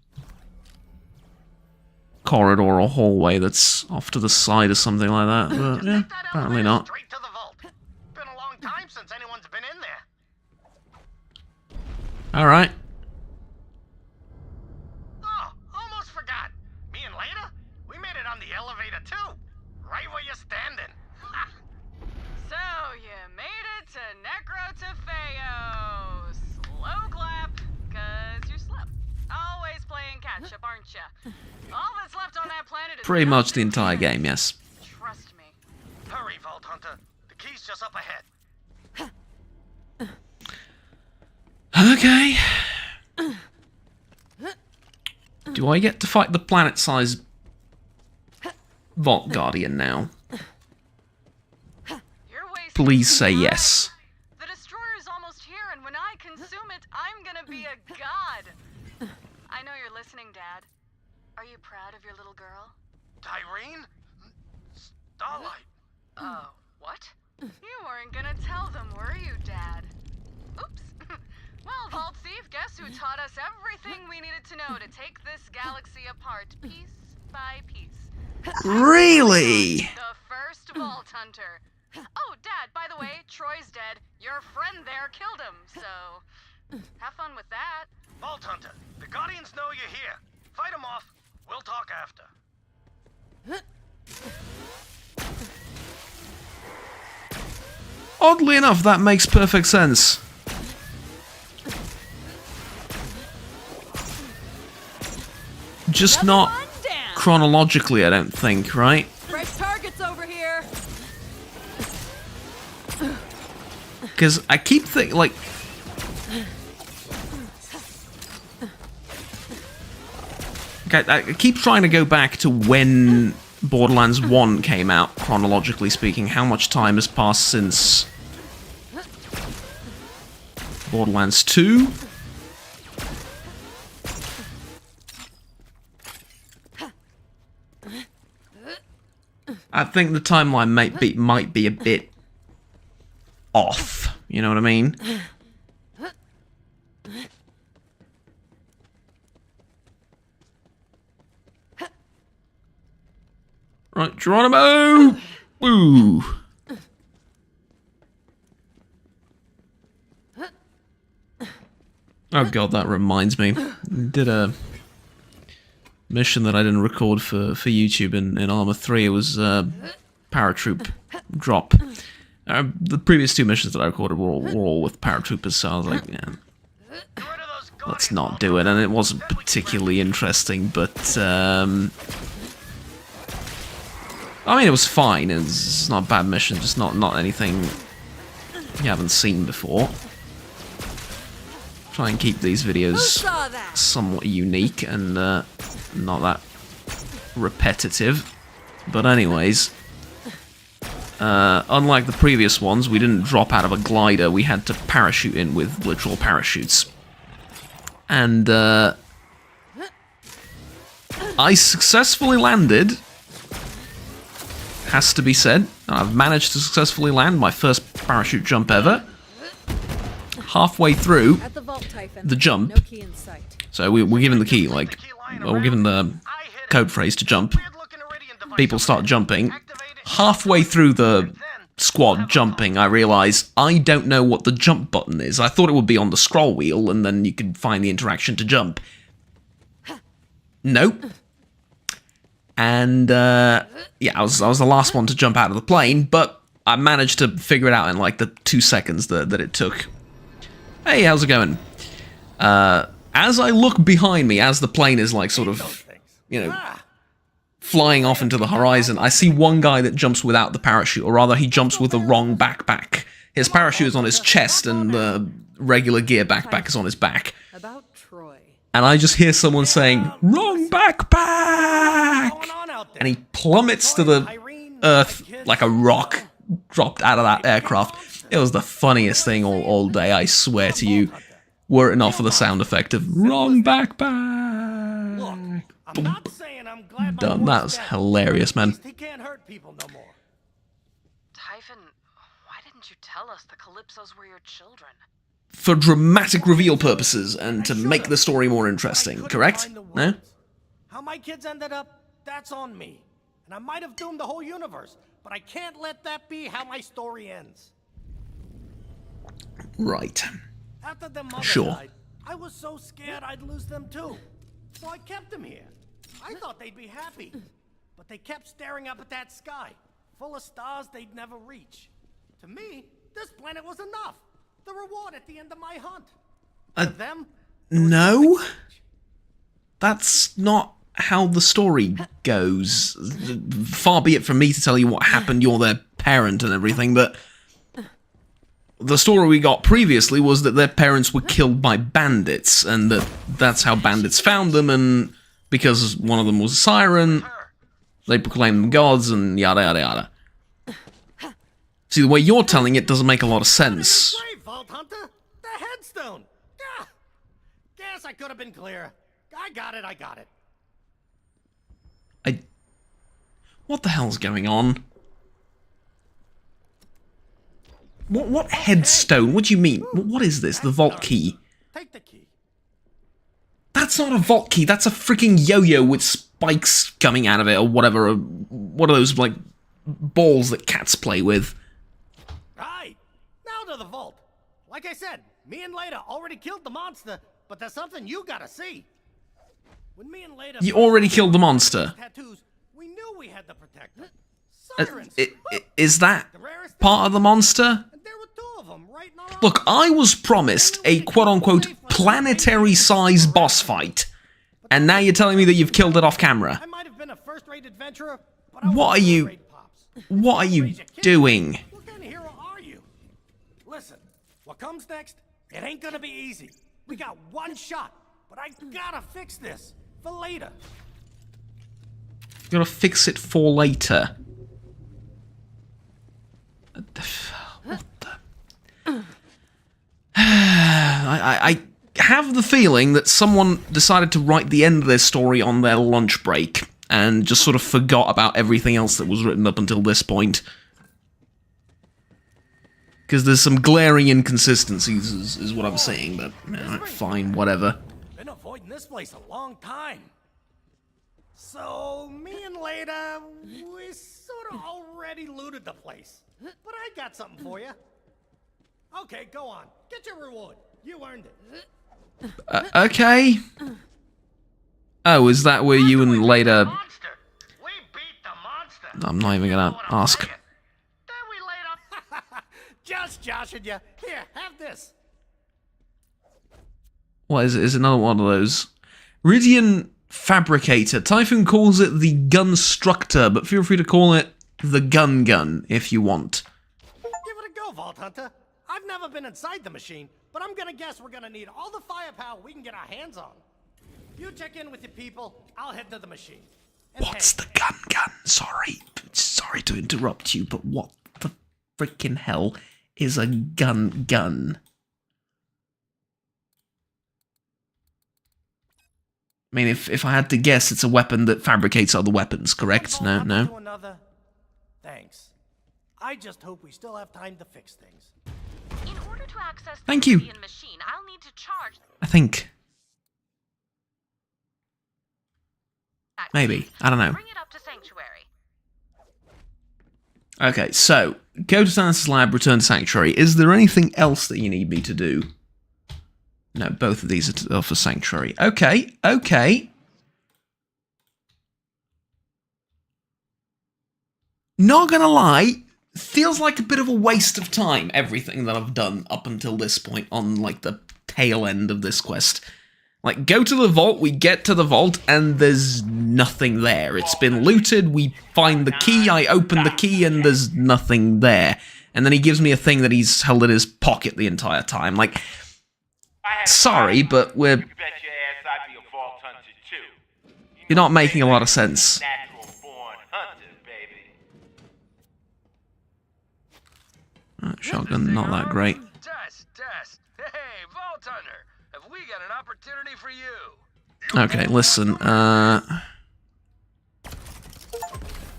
corridor or hallway that's off to the side or something like that, but yeah, apparently not. Straight to the vault. Been a long time since anyone's been in there. Alright. Oh, almost forgot. Me and Leda, we made it on the elevator too. Right where you're standing. So you made it to Necrotafeo. Slow clap, cause you slept. Always playing catch up, aren't ya? All that's left on that planet is Pretty much the entire game, yes. Trust me. Hurry, Vault Hunter. The key's just up ahead. Okay. Do I get to fight the planet-sized Vault Guardian now? You're wasting Please say time. yes. The destroyer is almost here, and when I consume it, I'm gonna be a god. I know you're listening, Dad. Are you proud of your little girl? Tyrene? Starlight. Oh, what? You weren't gonna tell them, were you, Dad? Oops. Well, Vault Thief, guess who taught us everything we needed to know to take this galaxy apart piece by piece? Really? The first Vault Hunter. Oh, Dad, by the way, Troy's dead. Your friend there killed him, so have fun with that. Vault Hunter, the Guardians know you're here. Fight them off. We'll talk after. Oddly enough, that makes perfect sense. Just not chronologically, I don't think, right? Fresh targets over here. Because I keep thinking, like... Okay, I keep trying to go back to when Borderlands 1 came out, chronologically speaking. How much time has passed since Borderlands 2? I think the timeline might be a bit off. You know what I mean? Right, Geronimo! Ooh. Oh god, that reminds me. Did a mission that I didn't record for YouTube in Arma 3. It was paratroop drop. The previous 2 missions that I recorded were all with paratroopers, so I was like, yeah, let's not do it. And it wasn't particularly interesting, but I mean, it was fine. It's not a bad mission, just not anything you haven't seen before. Try and keep these videos somewhat unique and not that repetitive. But anyways, unlike the previous ones, we didn't drop out of a glider. We had to parachute in with literal parachutes. And I successfully landed. Has to be said. I've managed to successfully land my first parachute jump ever. Halfway through the jump, so we're given the key, like, we're given the code phrase to jump. People start jumping. Halfway through the squad jumping, I realise I don't know what the jump button is. I thought it would be on the scroll wheel, and then you could find the interaction to jump. Nope. And, yeah, I was the last one to jump out of the plane, but I managed to figure it out in, like, the 2 seconds that it took. Hey, how's it going? As I look behind me, as the plane is, like, sort of, you know, flying off into the horizon, I see one guy that jumps without the parachute, or rather, he jumps with the wrong backpack. His parachute is on his chest, and the regular gear backpack is on his back. And I just hear someone saying, "Wrong backpack!" And he plummets to the earth like a rock dropped out of that aircraft. It was the funniest thing all day, I swear to you. Were it not for the sound effect of "wrong backpack." Done. That was hilarious, man. Typhon, why didn't you tell us the Calypsos were your children? For dramatic reveal purposes, and to make the story more interesting, correct? No? How my kids ended up, that's on me. And I might have doomed the whole universe, but I can't let that be how my story ends. Right. After their mother Sure. died, I was so scared I'd lose them too. So I kept them here. I thought they'd be happy. But they kept staring up at that sky, full of stars they'd never reach. To me, this planet was enough. The reward at the end of my hunt. For them, No? That's not how the story goes. Far be it from me to tell you what happened, you're their parent and everything, but the story we got previously was that their parents were killed by bandits, and that's how bandits found them, and because one of them was a siren, they proclaimed them gods, and yada yada yada. See, the way you're telling it doesn't make a lot of sense. Great, Vault Hunter! The headstone! Gah! Guess I could have been clearer. I got it. What the hell's going on? What headstone? What do you mean? What is this? The vault key? Take the key. That's not a vault key. That's a freaking yo-yo with spikes coming out of it, or whatever. What are those, like, balls that cats play with? Right. Now to the vault. Like I said, me and Leda already killed the monster, but there's something you gotta see. When me and Leda... You already killed the monster. Tattoos, we knew we had to protect them. Sirens. Is that part of the monster? And there were 2 of them right in our Look, I was promised a quote-unquote planetary-size boss fight, and now you're telling me that you've killed it off camera. I might have been a first-rate adventurer, but I What are you... What are you doing? What kind of hero are you? Listen, what comes next, it ain't gonna be easy. We got one shot, but I gotta fix this for later. You gotta fix it for later. What the... I have the feeling that someone decided to write the end of their story on their lunch break, and just sort of forgot about everything else that was written up until this point. Because there's some glaring inconsistencies, is what I'm saying, but fine, whatever. Been avoiding this place a long time. So, me and Leda, we sort of already looted the place. But I got something for you. Okay, go on. Get your reward. You earned it. Okay. Oh, is that where you and Leda... We beat the monster. I'm not even gonna ask. Then we laid up. Just joshing you. Here, have this. What is it? Is another one of those? Ridian Fabricator. Typhoon calls it the Gunstructor, but feel free to call it the Gun if you want. Give it a go, Vault Hunter. I've never been inside the machine, but I'm gonna guess we're gonna need all the firepower we can get our hands on. You check in with your people, I'll head to the machine. And What's the gun? Sorry to interrupt you, but what the freaking hell is a gun? I mean, if I had to guess, it's a weapon that fabricates other weapons, correct? No. Thanks. I just hope we still have time to fix things. In order to access the Thank you. Ridian machine, I'll need to charge. I think. Maybe. I don't know. Bring it up to Sanctuary. Okay, so, go to Thanos' lab, return to Sanctuary. Is there anything else that you need me to do? No, both of these are for Sanctuary. Okay. Not gonna lie, feels like a bit of a waste of time, everything that I've done up until this point on, like, the tail end of this quest. Like, go to the vault, we get to the vault, and there's nothing there. It's been looted, we find the key, I open the key, and there's nothing there. And then he gives me a thing that he's held in his pocket the entire time. Like, sorry, but we're... Bet your ass I'd be a vault hunter too. You're not making a lot of sense. Natural born hunter, baby. Shotgun, not that great. Test. Hey, Vault Hunter, have we got an opportunity for you? Okay, listen,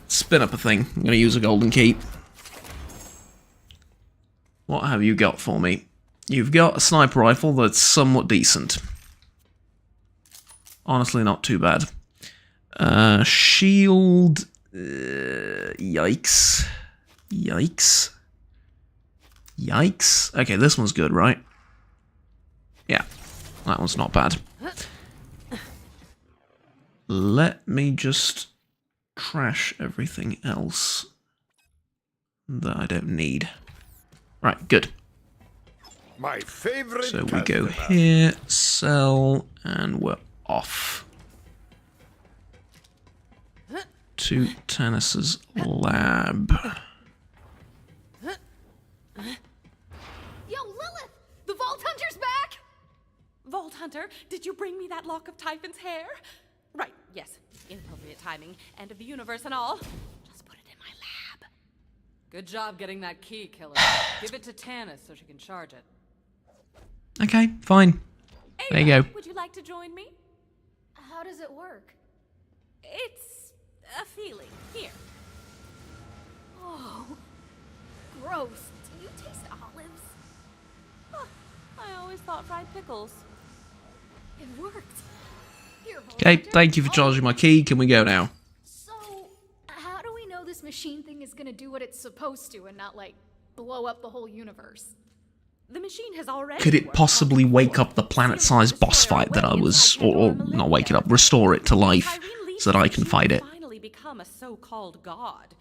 spin up a thing. I'm gonna use a golden key. What have you got for me? You've got a sniper rifle that's somewhat decent. Honestly, not too bad. Shield... yikes. Okay, this one's good, right? Yeah, that one's not bad. Let me just trash everything else that I don't need. Right, good. My favorite. So we go here, sell, and we're off. To Tannis's lab. Yo, Lilith! The Vault Hunter's back! Vault Hunter, did you bring me that lock of Typhon's hair? Right, yes. Inappropriate timing, end of the universe and all. Just put it in my lab. Good job getting that key, killer. Give it to Tannis so she can charge it. Okay, fine. There you go. Would you like to join me? How does it work? It's a feeling. Here. Oh, gross. Do you taste olives? Huh, I always thought fried pickles. It worked. Here, Vault Okay, Hunter. thank you for charging my key. Can we go now? So, how do we know this machine thing is gonna do what it's supposed to and not, like, blow up the whole universe? The machine has already Could it possibly wake up the planet-sized boss fight that I was... Or not wake it up, restore it to life so that I can fight it? Finally become a so-called god.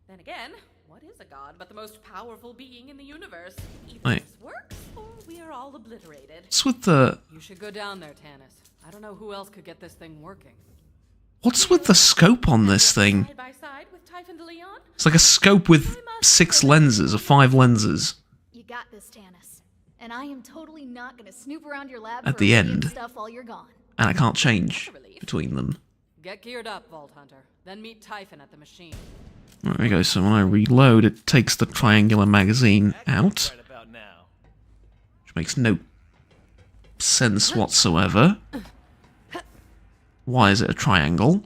Then again, what is a god but the most powerful being in the universe? Either Wait. this works or we are all obliterated. What's with the... You should go down there, Tannis. I don't know who else could get this thing working. What's with the scope on this thing? Side by side with Typhon de Leon? It's like a scope with 6 lenses, or 5 lenses. You got this, Tannis. And I am totally not gonna snoop around your lab At for the irradiant end. stuff while you're gone. And I can't change between them. Get geared up, Vault Hunter. Then meet Typhon at the machine. There we go, so when I reload, it takes the triangular magazine out. Right about now. Which makes no sense whatsoever. Why is it a triangle?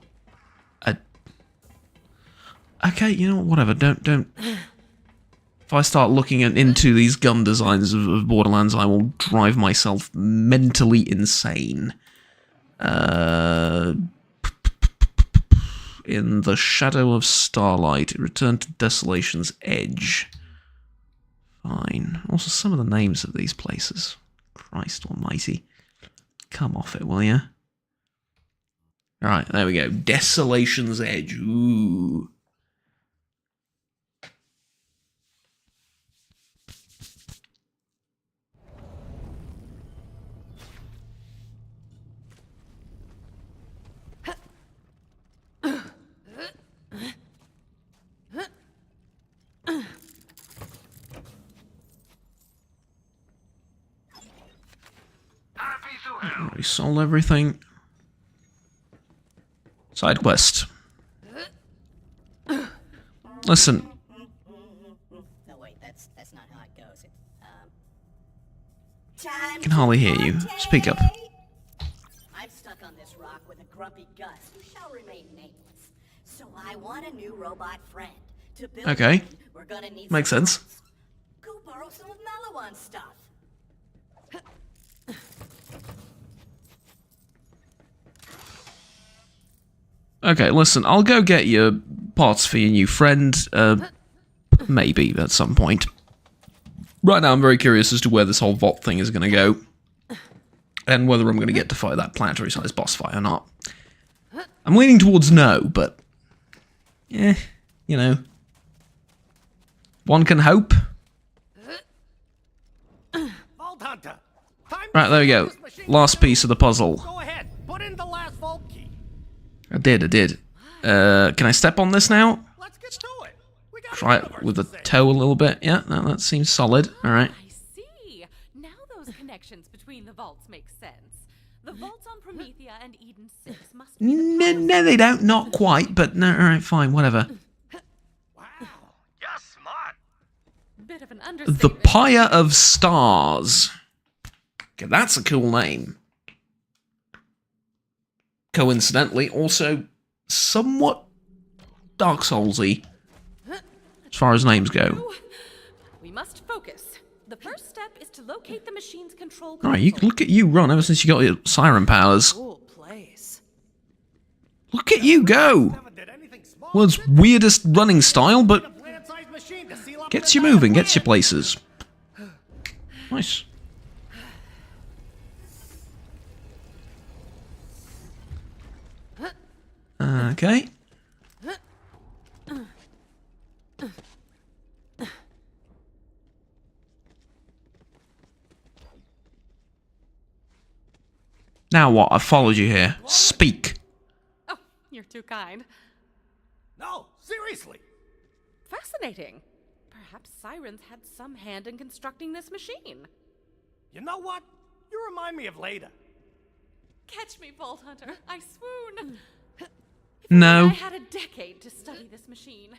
Okay, you know what, whatever, don't... If I start looking into these gun designs of Borderlands, I will drive myself mentally insane. In the shadow of starlight, return to Desolation's edge. Fine. Also, some of the names of these places. Christ almighty. Come off it, will ya? Alright, there we go. Desolation's edge. Ooh. We sold everything. Side quest. Listen. No, wait, that's not how it goes. I can hardly hear you. Speak up. I'm stuck on this rock with a grumpy Gus who shall remain nameless. So I want a new robot friend. To build Okay. one, we're gonna need Makes some sense. parts. Go borrow some of Malawan's stuff. Okay, listen, I'll go get your parts for your new friend, maybe at some point. Right now I'm very curious as to where this whole vault thing is going to go. And whether I'm going to get to fight that planetary-sized boss fight or not. I'm leaning towards no, but... you know. One can hope. Vault Hunter. Time Right, there we go. Last piece of the puzzle. Go ahead. Put in the last vault key. I did. Can I step on this now? Let's get to it. We got Try it with the toe a little bit. Yeah, no, that seems solid. Alright. I see. Now those connections between the vaults make sense. The vaults on Promethea and Eden 6 must be No, they don't. Not quite, but no, alright, fine, whatever. Wow. You're smart. bit of an The understatement. Pyre of Stars. Okay, that's a cool name. Coincidentally, also somewhat Dark Souls-y, as far as names go. We must focus. The first step is to locate the machine's control Right, you console. look at you run ever since you got your siren powers. Cool place. Look at you go! World's weirdest running style, but gets you moving, gets you places. Nice. Okay. Now what? I've followed you here. Speak. Oh, you're too kind. No, seriously. Fascinating. Perhaps Sirens had some hand in constructing this machine. You know what? You remind me of later. Catch me, Vault Hunter. I swoon. No. I had a decade to study this machine.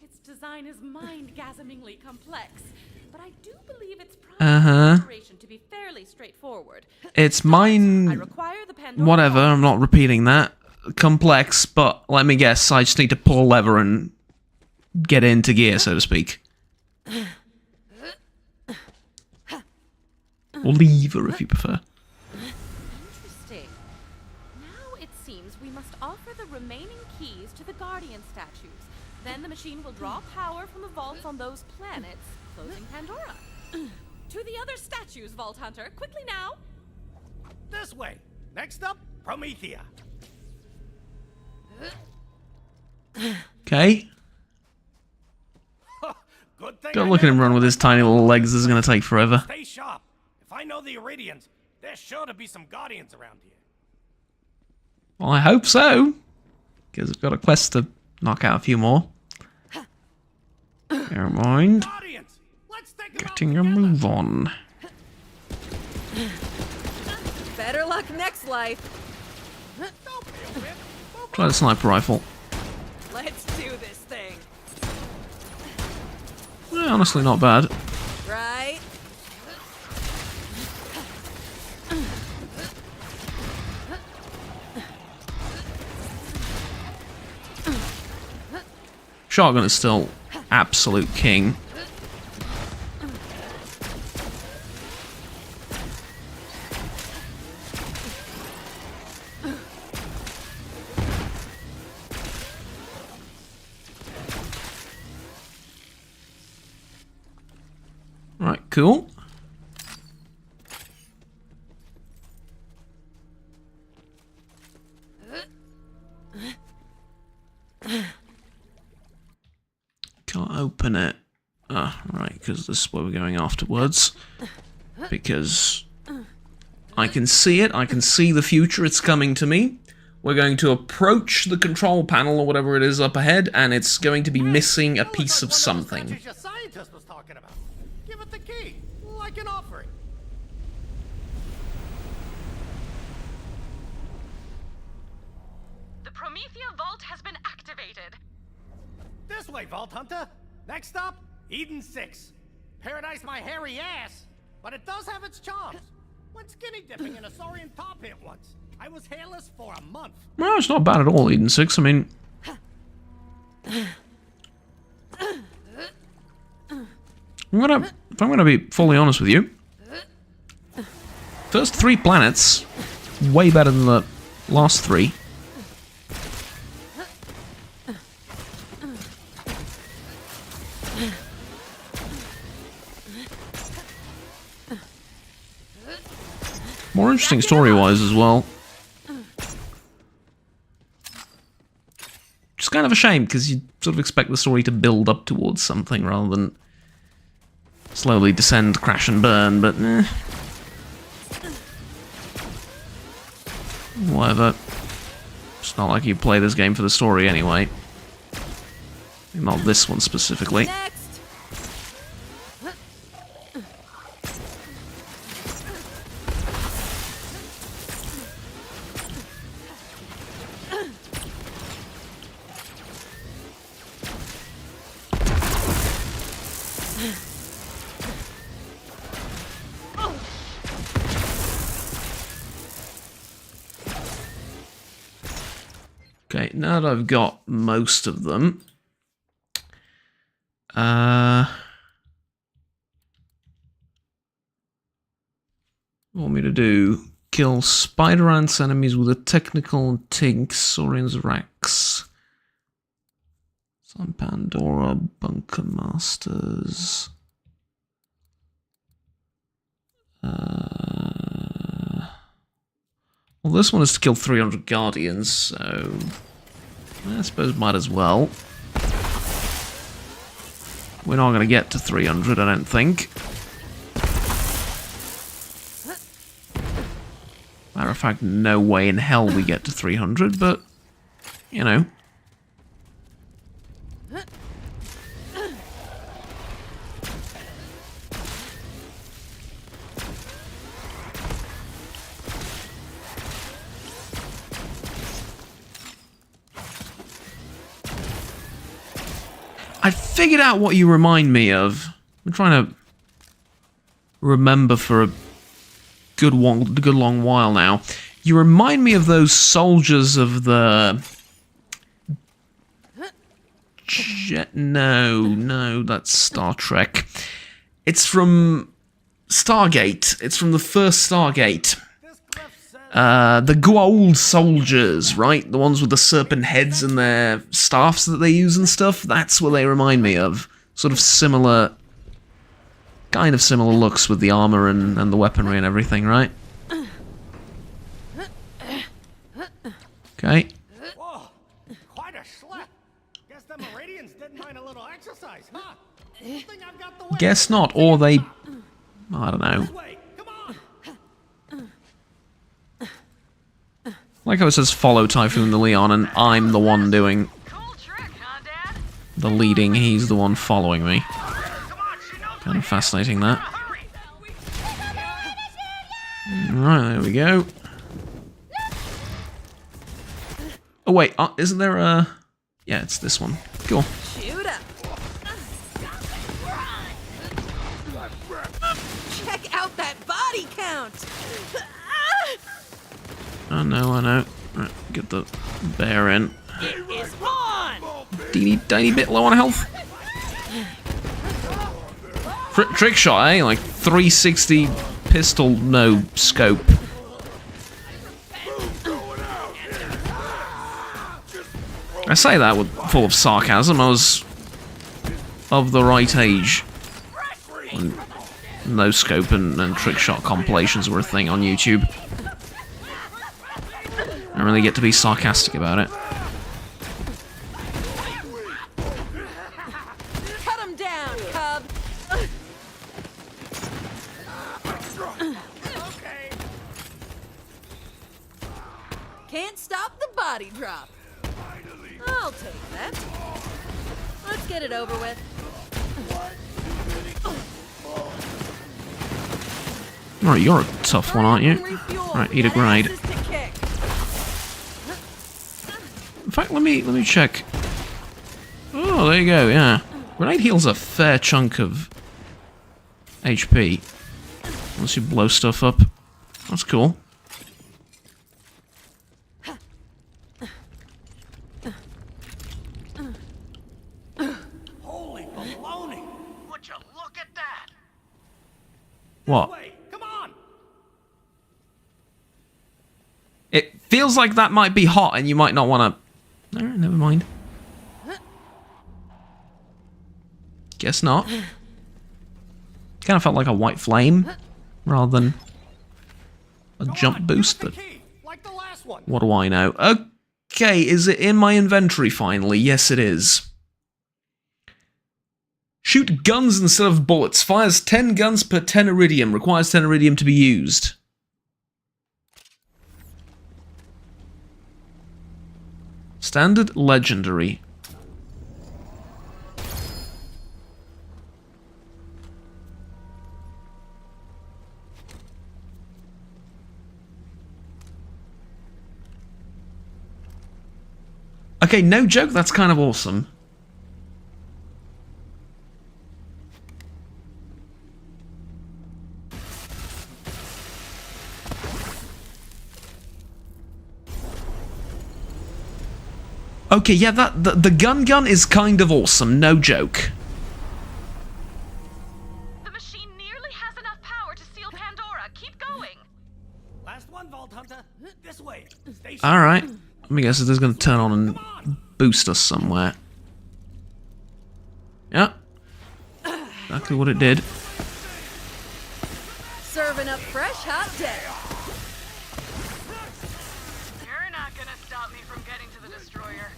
Its design is mind-gasmingly complex, but I do believe its operation to be fairly straightforward. It's I mine. require the Pandora Whatever, box. I'm not repeating that. Complex, but let me guess, I just need to pull a lever and get into gear, so to speak. Or lever, if you prefer. Interesting. Now it seems we must offer the remaining keys to the Guardian statues. Then the machine will draw power from the vaults on those planets, closing Pandora. To the other statues, Vault Hunter. Quickly now. This way. Next up, Promethea. Okay. Good thing Don't I look at him never run with his tiny little legs, this is gonna take forever. Stay sharp. If I know the Iridians, there's sure to be some Guardians around here. Well, I hope so. Because I've got a quest to knock out a few more. Never mind. Guardians! Let's take them out Getting your together. move on. Better luck next life. Don't be a whip. Try the sniper rifle. Let's do this thing. Honestly, not bad. Right? Shotgun is still absolute king. Right, cool. Can't open it. Ah, right, because this is where we're going afterwards. Because I can see it, I can see the future, it's coming to me. We're going to approach the control panel or whatever it is up ahead, and it's going to be missing a piece of something. Your scientist was talking about. Give it the key, like an offering. The Promethea Vault has been activated. This way, Vault Hunter. Next stop, Eden 6. Paradise my hairy ass, but it does have its charms. Went skinny dipping in a saurian tar pit once. I was hairless for a month. Well, it's not bad at all, Eden 6. I mean... if I'm gonna be fully honest with you, first 3 planets, way better than the last 3. More interesting story-wise as well. Just kind of a shame, because you sort of expect the story to build up towards something rather than slowly descend, crash and burn, but eh. Whatever. It's not like you play this game for the story anyway. Not this one specifically. Okay, now that I've got most of them, what want me to do? Kill spider ants enemies with a technical Tink, Saurian's Rex. Some Pandora, Bunker Masters. Well, this one is to kill 300 Guardians, so I suppose might as well. We're not going to get to 300, I don't think. Matter of fact, no way in hell we get to 300, but, you know. I figured out what you remind me of. I'm trying to remember for a good long while now. You remind me of those soldiers of the... No, that's Star Trek. It's from Stargate. It's from the first Stargate. The Goa'uld soldiers, right? The ones with the serpent heads and their staffs that they use and stuff. That's what they remind me of. Sort of similar... kind of similar looks with the armor and the weaponry and everything, right? Okay. Whoa, quite a schlep. Guess the Meridians didn't mind a little exercise, huh? Think I've got the way. Guess not, or they... I don't know. Like how it says follow Typhoon the Leon, and I'm the one doing the leading, he's the one following me. Kind of fascinating, that. Right, there we go. Oh wait, isn't there a... Yeah, it's this one. Cool. Shoot up. Check out that body count. I know. Right, get the bear in. It is on! tiny bit low on health. Trick shot, eh? Like 360 pistol, no scope. I say that with full of sarcasm. I was of the right age when no scope and trick shot compilations were a thing on YouTube. I don't really get to be sarcastic about it. Cut him down, cub. Can't stop the body drop. I'll take that. Let's get it over with. Alright, you're a tough one, aren't you? Right, eat a grenade. In fact, let me check. Oh, there you go, yeah. Grenade heals a fair chunk of HP. Once you blow stuff up. That's cool. Holy baloney! Would you look at that? What? Wait, come on! It feels like that might be hot and you might not want to... Alright, never mind. Guess not. Kind of felt like a white flame rather than a jump boost, but what do I know? Okay, is it in my inventory finally? Yes, it is. Shoot guns instead of bullets. Fires 10 guns per 10 iridium. Requires 10 iridium to be used. Standard, legendary. Okay, no joke, that's kind of awesome. Okay, yeah, the gun is kind of awesome, no joke. The machine nearly has enough power to seal Pandora. Keep going. Last one, Vault Hunter. This way. Stay Alright. Let me guess if this is going to turn on and boost us somewhere. Yeah. Exactly what it did. Serving up fresh hot deck. You're not gonna stop me from getting to the destroyer.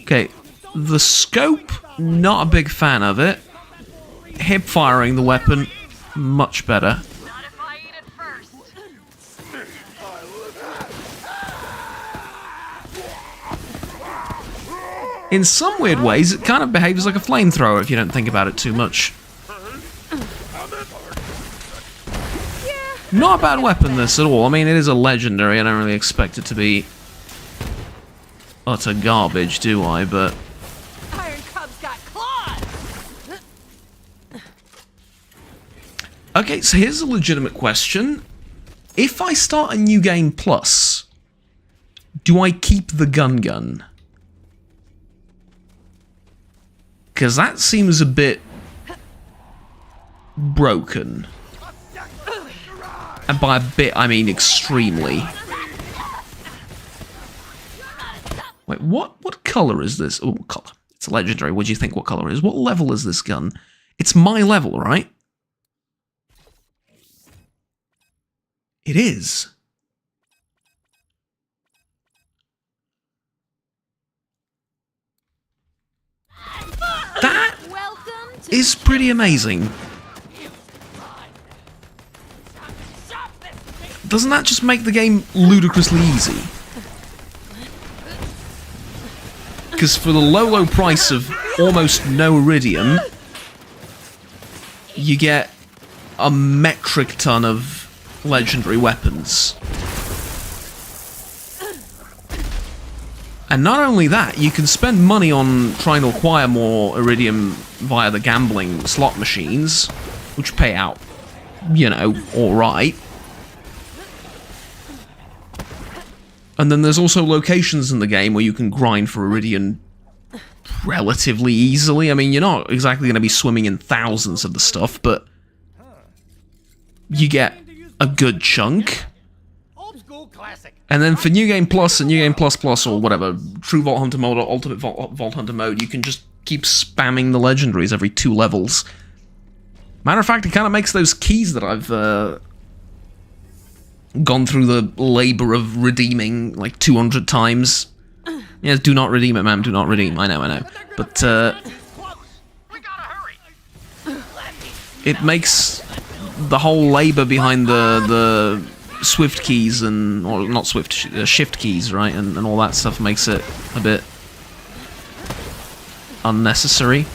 Okay. The scope, not a big fan of it. Hip firing the weapon, much better. Not if I eat it first. In some weird ways, it kind of behaves like a flamethrower if you don't think about it too much. Not a bad weapon, this, at all. I mean, it is a legendary. I don't really expect it to be utter garbage, do I? But Iron Cub's got claws. okay, so here's a legitimate question. If I start a new game plus, do I keep the gun? Because that seems a bit broken. And by a bit, I mean extremely. Wait, what color is this? Oh, color. It's a legendary. What do you think what color it is? What level is this gun? It's my level, right? It is. That is pretty amazing. Doesn't that just make the game ludicrously easy? Because for the low price of almost no iridium, you get a metric ton of legendary weapons. And not only that, you can spend money on trying to acquire more iridium via the gambling slot machines, which pay out, you know, alright. And then there's also locations in the game where you can grind for Iridium relatively easily. I mean, you're not exactly going to be swimming in thousands of the stuff, but you get a good chunk. And then for New Game Plus and New Game Plus Plus or whatever, True Vault Hunter mode or Ultimate Vault Hunter mode, you can just keep spamming the legendaries every 2 levels. Matter of fact, it kind of makes those keys that I've gone through the labor of redeeming like 200 times. Yes, do not redeem it, ma'am. Do not redeem. I know. But it makes the whole labor behind the Swift keys and or not Swift Shift keys, right, and all that stuff makes it a bit unnecessary.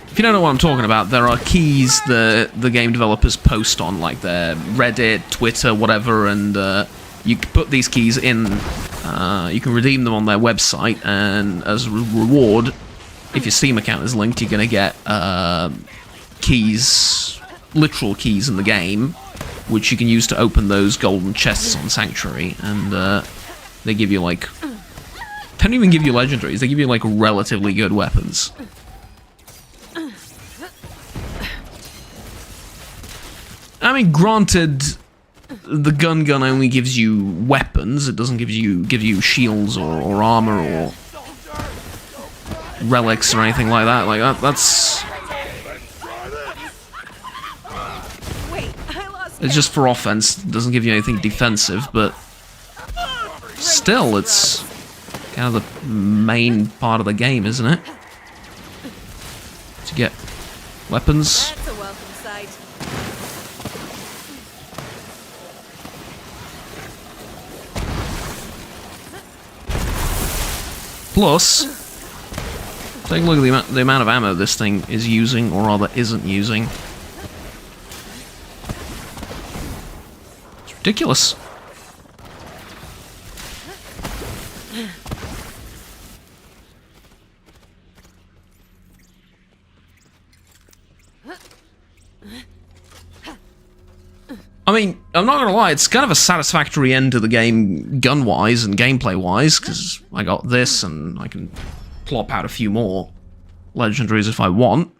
If you don't know what I'm talking about, there are keys that the game developers post on, like their Reddit, Twitter, whatever, and you can put these keys in, you can redeem them on their website, and as a reward, if your Steam account is linked, you're going to get keys, literal keys in the game, which you can use to open those golden chests on Sanctuary, and they give you, like, they don't even give you legendaries, they give you, like, relatively good weapons. I mean, granted, the gun only gives you weapons. It doesn't give you shields or armor or relics or anything like that. Like that's it's just for offense. It doesn't give you anything defensive, but still, it's kind of the main part of the game, isn't it? To get weapons. That's a welcome sight. Plus, take a look at the amount of ammo this thing is using, or rather isn't using. It's ridiculous. I mean, I'm not gonna lie, it's kind of a satisfactory end to the game gun-wise and gameplay-wise, because I got this and I can plop out a few more legendaries if I want.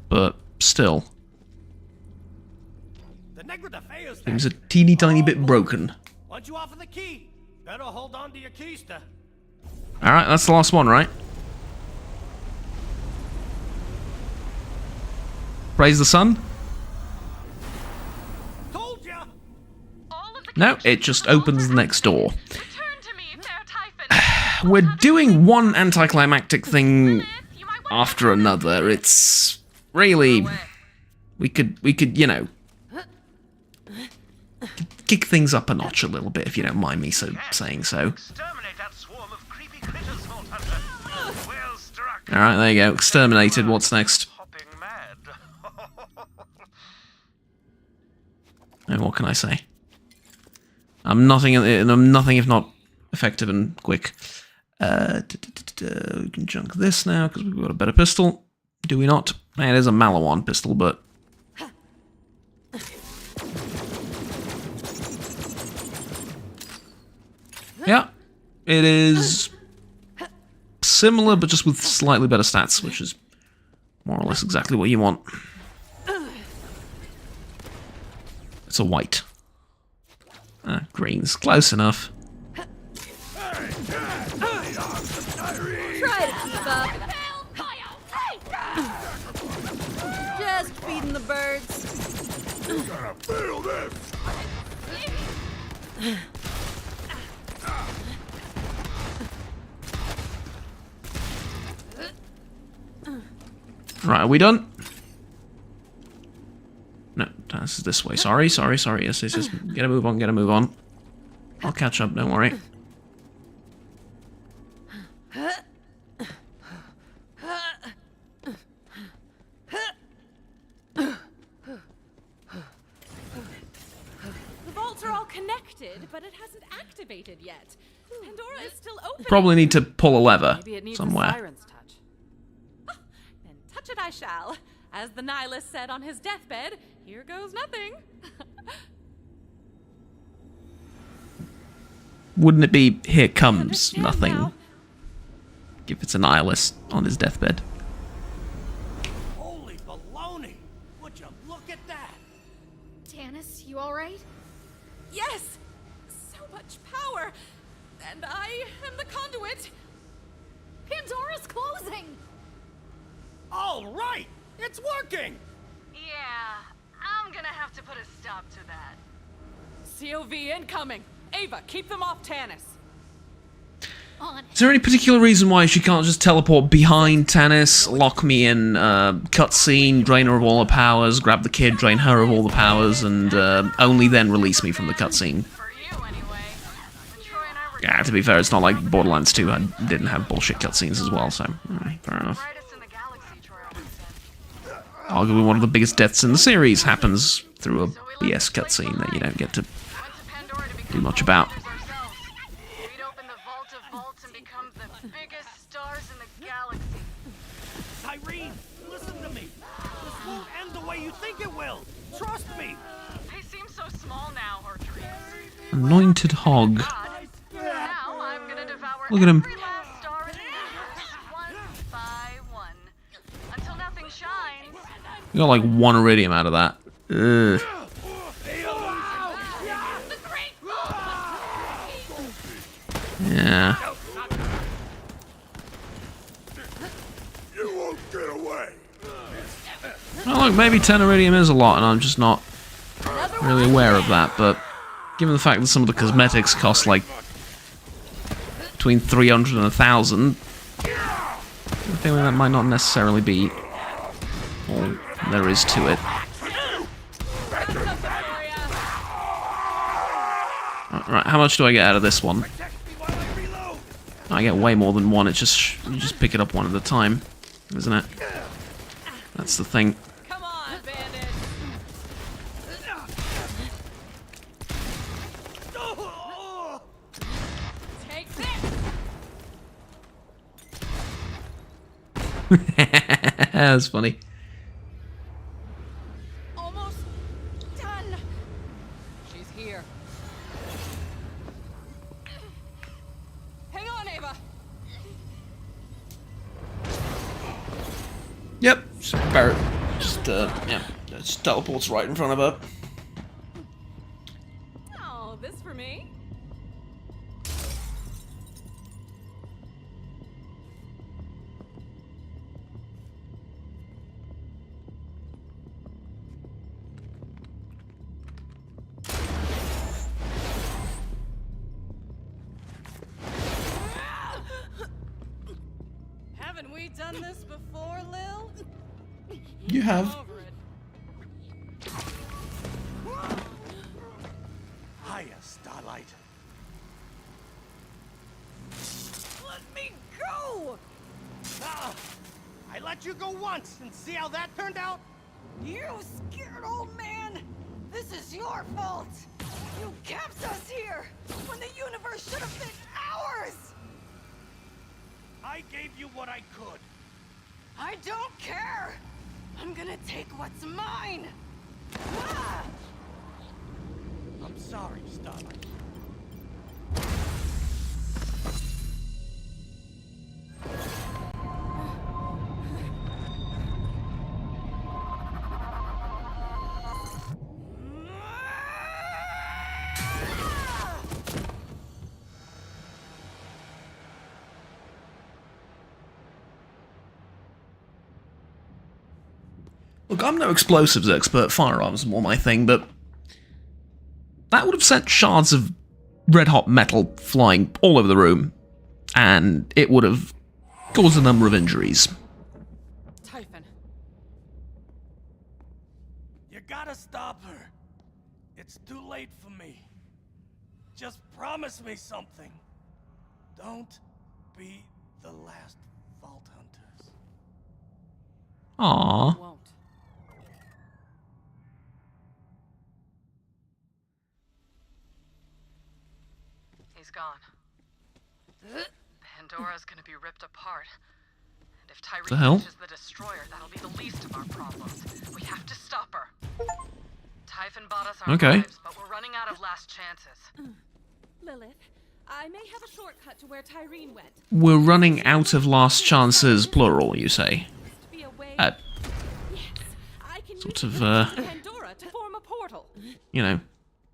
But still. Seems a teeny tiny bit broken. Once you offer the key, better hold on to your keister. Alright, that's the last one, right? Praise the sun? No, it just opens the next door. We're doing one anticlimactic thing after another. It's really... We could, you know... kick things up a notch a little bit, if you don't mind me saying so. Alright, there you go. Exterminated. What's next? And what can I say? I'm nothing if not effective and quick. We can junk this now, because we've got a better pistol. Do we not? It is a Malawan pistol, but... yeah, it is similar, but just with slightly better stats, which is more or less exactly what you want. It's a white. Green's close enough. Try to keep up. Just feeding the birds. Gonna feel this. Right, are we done? No, this is this way. Sorry. Yes, just get a move on. I'll catch up, don't worry. The vaults are all connected, but it hasn't activated yet. Pandora is still open. Probably need to pull a lever Maybe it needs somewhere. a siren's touch. Then touch it I shall. As the nihilist said on his deathbed, here goes nothing. Wouldn't it be here comes nothing? If it's a nihilist on his deathbed. Holy baloney! Would you look at that? Tannis, you alright? Yes! So much power! And I am the conduit! Pandora's closing! All right! It's working! Yeah, I'm gonna have to put a stop to that. COV incoming! Ava, keep them off Tannis! Is there any particular reason why she can't just teleport behind Tannis, lock me in, cutscene, drain her of all her powers, grab the kid, drain her of all the powers, and only then release me from the cutscene? Yeah, to be fair, it's not like Borderlands 2 didn't have bullshit cutscenes as well, so fair enough. Arguably one of the biggest deaths in the series happens through a BS cutscene that you don't get to do much about. Irene, listen to me. This won't end the way you think it will. Trust me. They seem so small now, her dreams. Anointed hog. Now I'm gonna devour Look at him. every last star in the universe, one by one, until nothing shines. We got like 1 iridium out of that. Ugh. Yeah. You won't get away. Well, look, maybe 10 iridium is a lot, and I'm just not really aware of that, but given the fact that some of the cosmetics cost like between 300 and 1,000, I think that might not necessarily be all there is to it. Right, how much do I get out of this one? I get way more than one. It's just you just pick it up one at a time, isn't it? That's the thing. Come on, bandit! Take this! That's funny. Almost done! She's here. Hang on, Ava! Yep, Barrett just teleports right in front of her. Oh, this for me? Haven't we done this before, Lil? You have. Hiya, Starlight. Let me go! Ah, I let you go once, and see how that turned out? You scared old man! This is your fault! You kept us here when the universe should have been ours! I gave you what I could. I don't care! I'm gonna take what's mine! Ah! I'm sorry, Starlight. Look, I'm no explosives expert, firearms are more my thing, but that would have sent shards of red-hot metal flying all over the room, and it would have caused a number of injuries. Typhon. You gotta stop her. It's too late for me. Just promise me something. Don't be the last Vault Hunters. Aww. Won't. He's gone. Pandora's gonna be ripped apart. And if The hell? Tyree reaches the destroyer, that'll be the least of our problems. We have to stop her. Typhon bought us our Okay. lives, but we're running out of last chances. Lilith, I may have a shortcut to where Tyrene went. We're running out of last chances, plural, you say? Yes, Sort of, Pandora to form a portal. you know,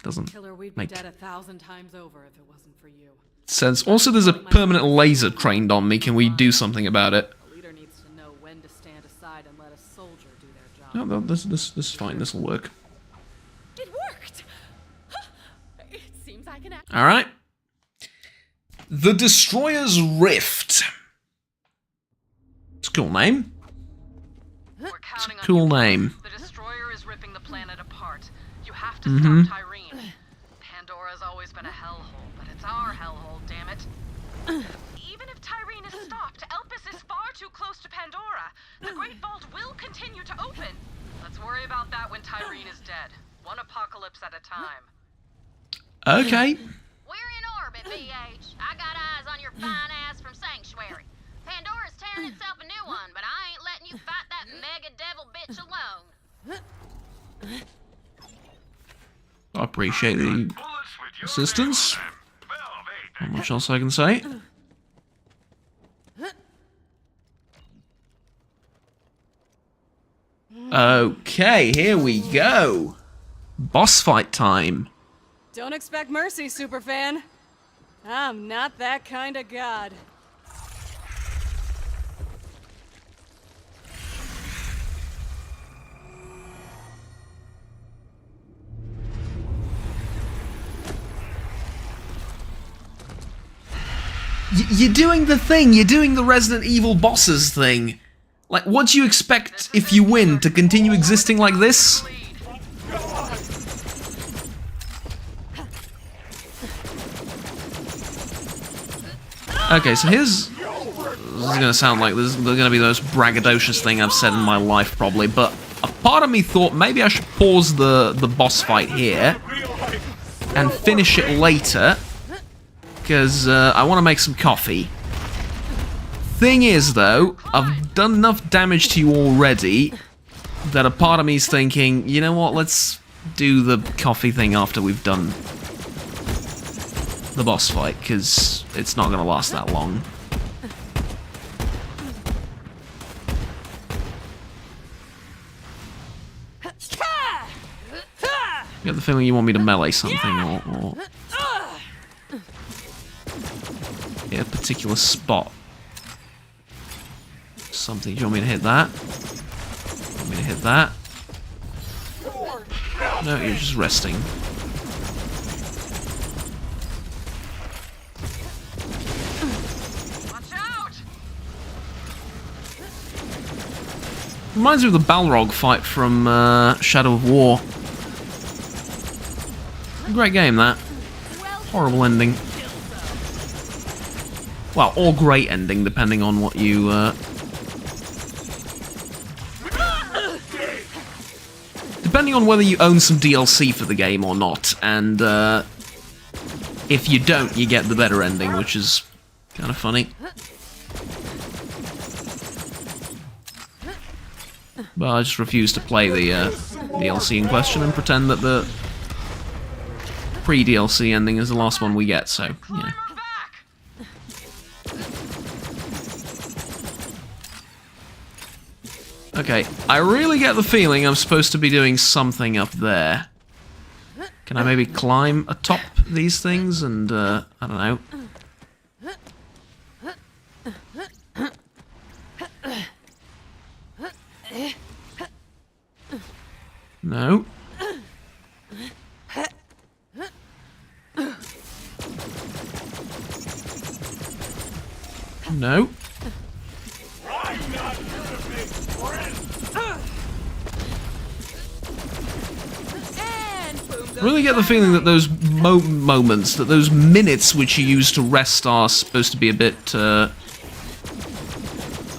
doesn't Killer, we'd be make dead 1,000 times over if it wasn't for you. sense. Also, there's a permanent laser trained on me. Can we do something about it? The leader needs to know when to stand aside and let a soldier do their job. No, this is fine. This will work. It worked. It seems I can act. All right. The Destroyer's Rift. It's a cool name. It's a cool name. The destroyer is ripping the planet apart. You have to stop Tyrene. Pandora's always been a hellhole, but it's our hellhole, damn it. Even if Tyrene is stopped, Elpis is far too close to Pandora. The Great Vault will continue to open. Let's worry about that when Tyrene is dead. One apocalypse at a time. Okay. We're in orbit, BH. I got eyes on your fine ass from Sanctuary. Pandora's tearing itself a new one, but I ain't letting you fight that mega devil bitch alone. I appreciate the assistance. Not much else I can say. Okay, here we go. Boss fight time. Don't expect mercy, superfan. I'm not that kind of god. You're doing the thing. You're doing the Resident Evil bosses thing. Like, what do you expect if you win? To continue existing like this? Okay, so here's... This is gonna sound like this is gonna be the most braggadocious thing I've said in my life, probably, but a part of me thought maybe I should pause the boss fight here and finish it later, because I want to make some coffee. Thing is, though, I've done enough damage to you already that a part of me is thinking, you know what, let's do the coffee thing after we've done the boss fight, because it's not going to last that long. I get the feeling you want me to melee something, or hit a particular spot. Something. Do you want me to hit that? Want me to hit that? No, you're just resting. Watch out! Reminds me of the Balrog fight from Shadow of War. Great game, that. Horrible ending. Well, or great ending, depending on what you... Depending on whether you own some DLC for the game or not, and if you don't, you get the better ending, which is kind of funny. But I just refuse to play the DLC in question and pretend that the pre-DLC ending is the last one we get, so, yeah. Okay, I really get the feeling I'm supposed to be doing something up there. Can I maybe climb atop these things and, I don't know. No. No. I really get the feeling that those moments, that those minutes which you use to rest are supposed to be a bit, I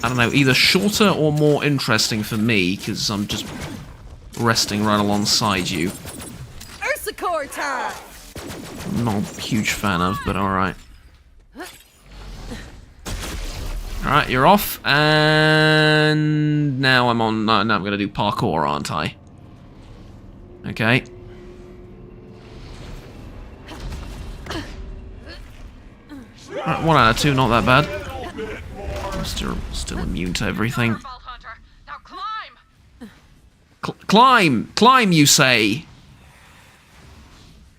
don't know, either shorter or more interesting for me, because I'm just resting right alongside you. Ursicor time! I'm not a huge fan of, but alright. Alright, you're off, and now I'm on, no, now I'm gonna do parkour, aren't I? Okay. Alright, 1 out of 2, not that bad. I'm still immune to everything. Climb! Climb, you say?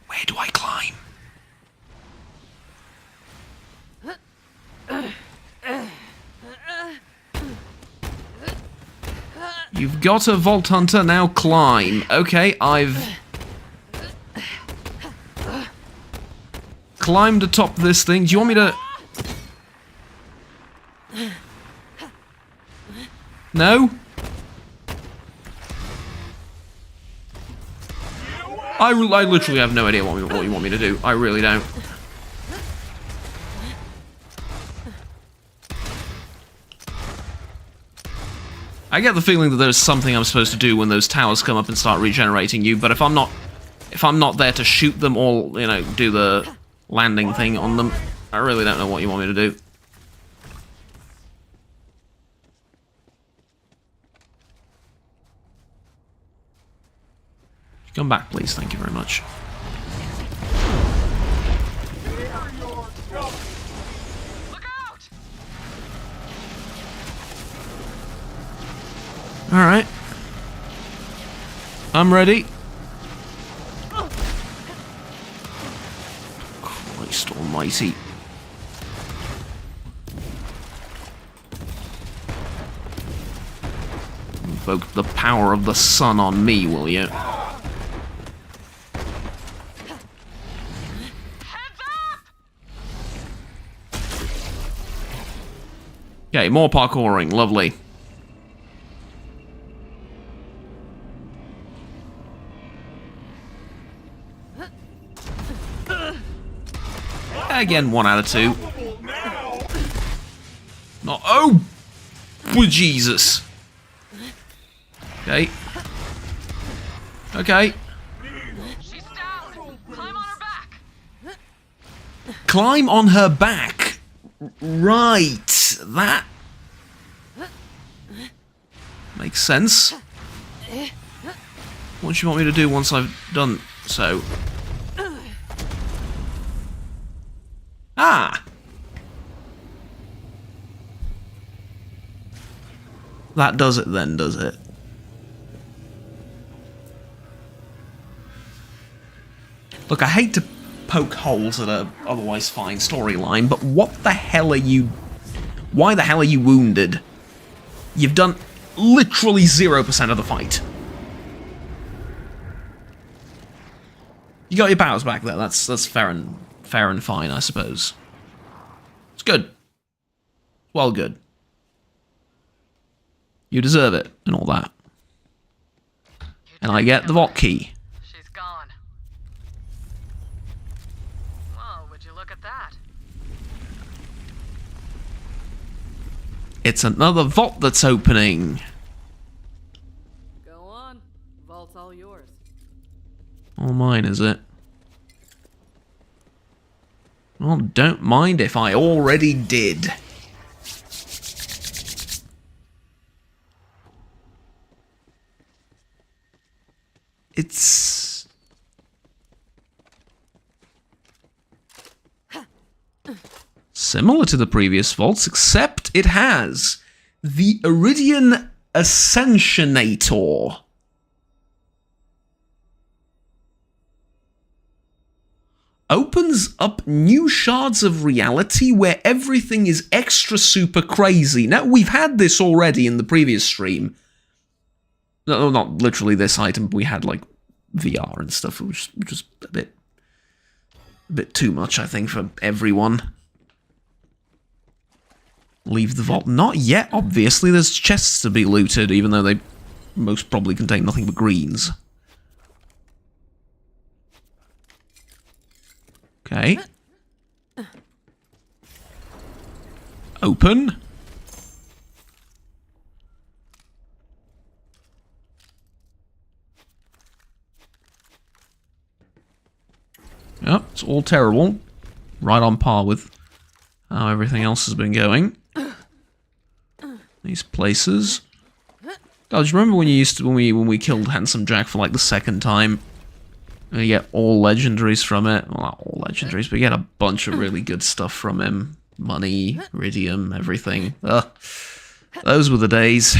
Where do I climb? You've got a Vault Hunter, now climb. Okay, I've climbed atop this thing. Do you want me to... No? I literally have no idea what you want me to do. I really don't. I get the feeling that there's something I'm supposed to do when those towers come up and start regenerating you, but if I'm not there to shoot them or, you know, do the landing thing on them, I really don't know what you want me to do. Come back, please. Thank you very much. Alright. I'm ready. Christ almighty. Invoke the power of the sun on me, will you? Okay, more parkouring. Lovely. Again, 1 out of 2. Not. Oh! Jesus. Okay. Okay. She's down. Climb on her back. Climb on her back. Right. That makes sense. What do you want me to do once I've done so? Ah! That does it then, does it? Look, I hate to poke holes at a otherwise fine storyline, but what the hell are you... Why the hell are you wounded? You've done literally 0% of the fight. You got your powers back there. That's fair and fine, I suppose. It's good. Well, good. You deserve it and all that. And I get the vault key. She's gone. Well, would you look at that? It's another vault that's opening. Go on. Vault's all yours. All mine, is it? Well, don't mind if I already did. It's... similar to the previous vaults, except it has the Iridian Ascensionator. Opens up new shards of reality where everything is extra super crazy. Now, we've had this already in the previous stream. No, not literally this item, but we had, like, VR and stuff, which was a bit too much, I think, for everyone. Leave the vault. Not yet, obviously. There's chests to be looted, even though they most probably contain nothing but greens. Okay. Open. Yep, it's all terrible. Right on par with how everything else has been going. These places. God, do you remember when you used to when we killed Handsome Jack for like the second time? You get all legendaries from it. Well, not all legendaries, but you get a bunch of really good stuff from him. Money, iridium, everything. Ugh. Those were the days.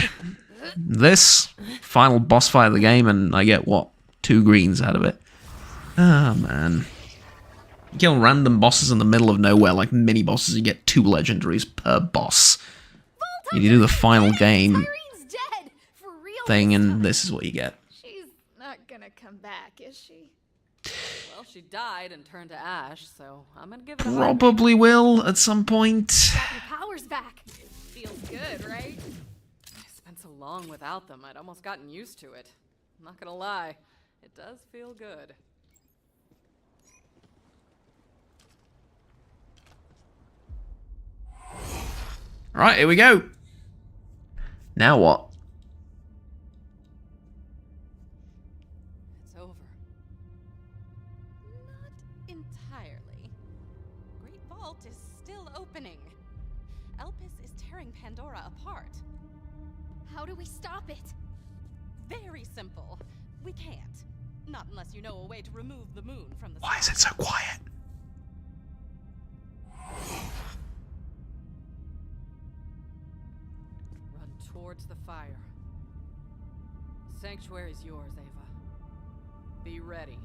This, final boss fight of the game, and I get, what, 2 greens out of it. Ah, man. You kill random bosses in the middle of nowhere, like mini-bosses, you get 2 legendaries per boss. You do the final game thing, and this is what you get. She's not gonna come back, is she? Well, she died and turned to ash, so I'm gonna give it a Probably will at some point. Got your powers back. Feels good, right? I spent so long without them, I'd almost gotten used to it. I'm not gonna lie, it does feel good. Right, here we go. Now what? It's over. Not entirely. Great Vault is still opening. Elpis is tearing Pandora apart. How do we stop it? Very simple. We can't. Not unless you know a way to remove the moon from the Why is it so quiet? Run towards the fire. Sanctuary's yours, Ava. Be ready.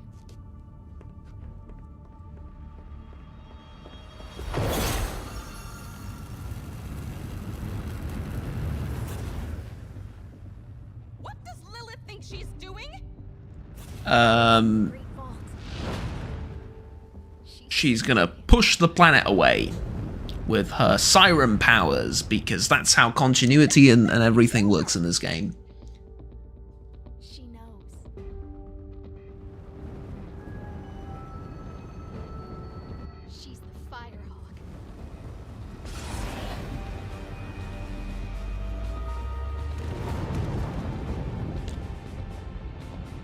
What does Lilith think she's doing? She's gonna push the planet away with her siren powers, because that's how continuity and everything works in this game. She knows. She's the Firehawk.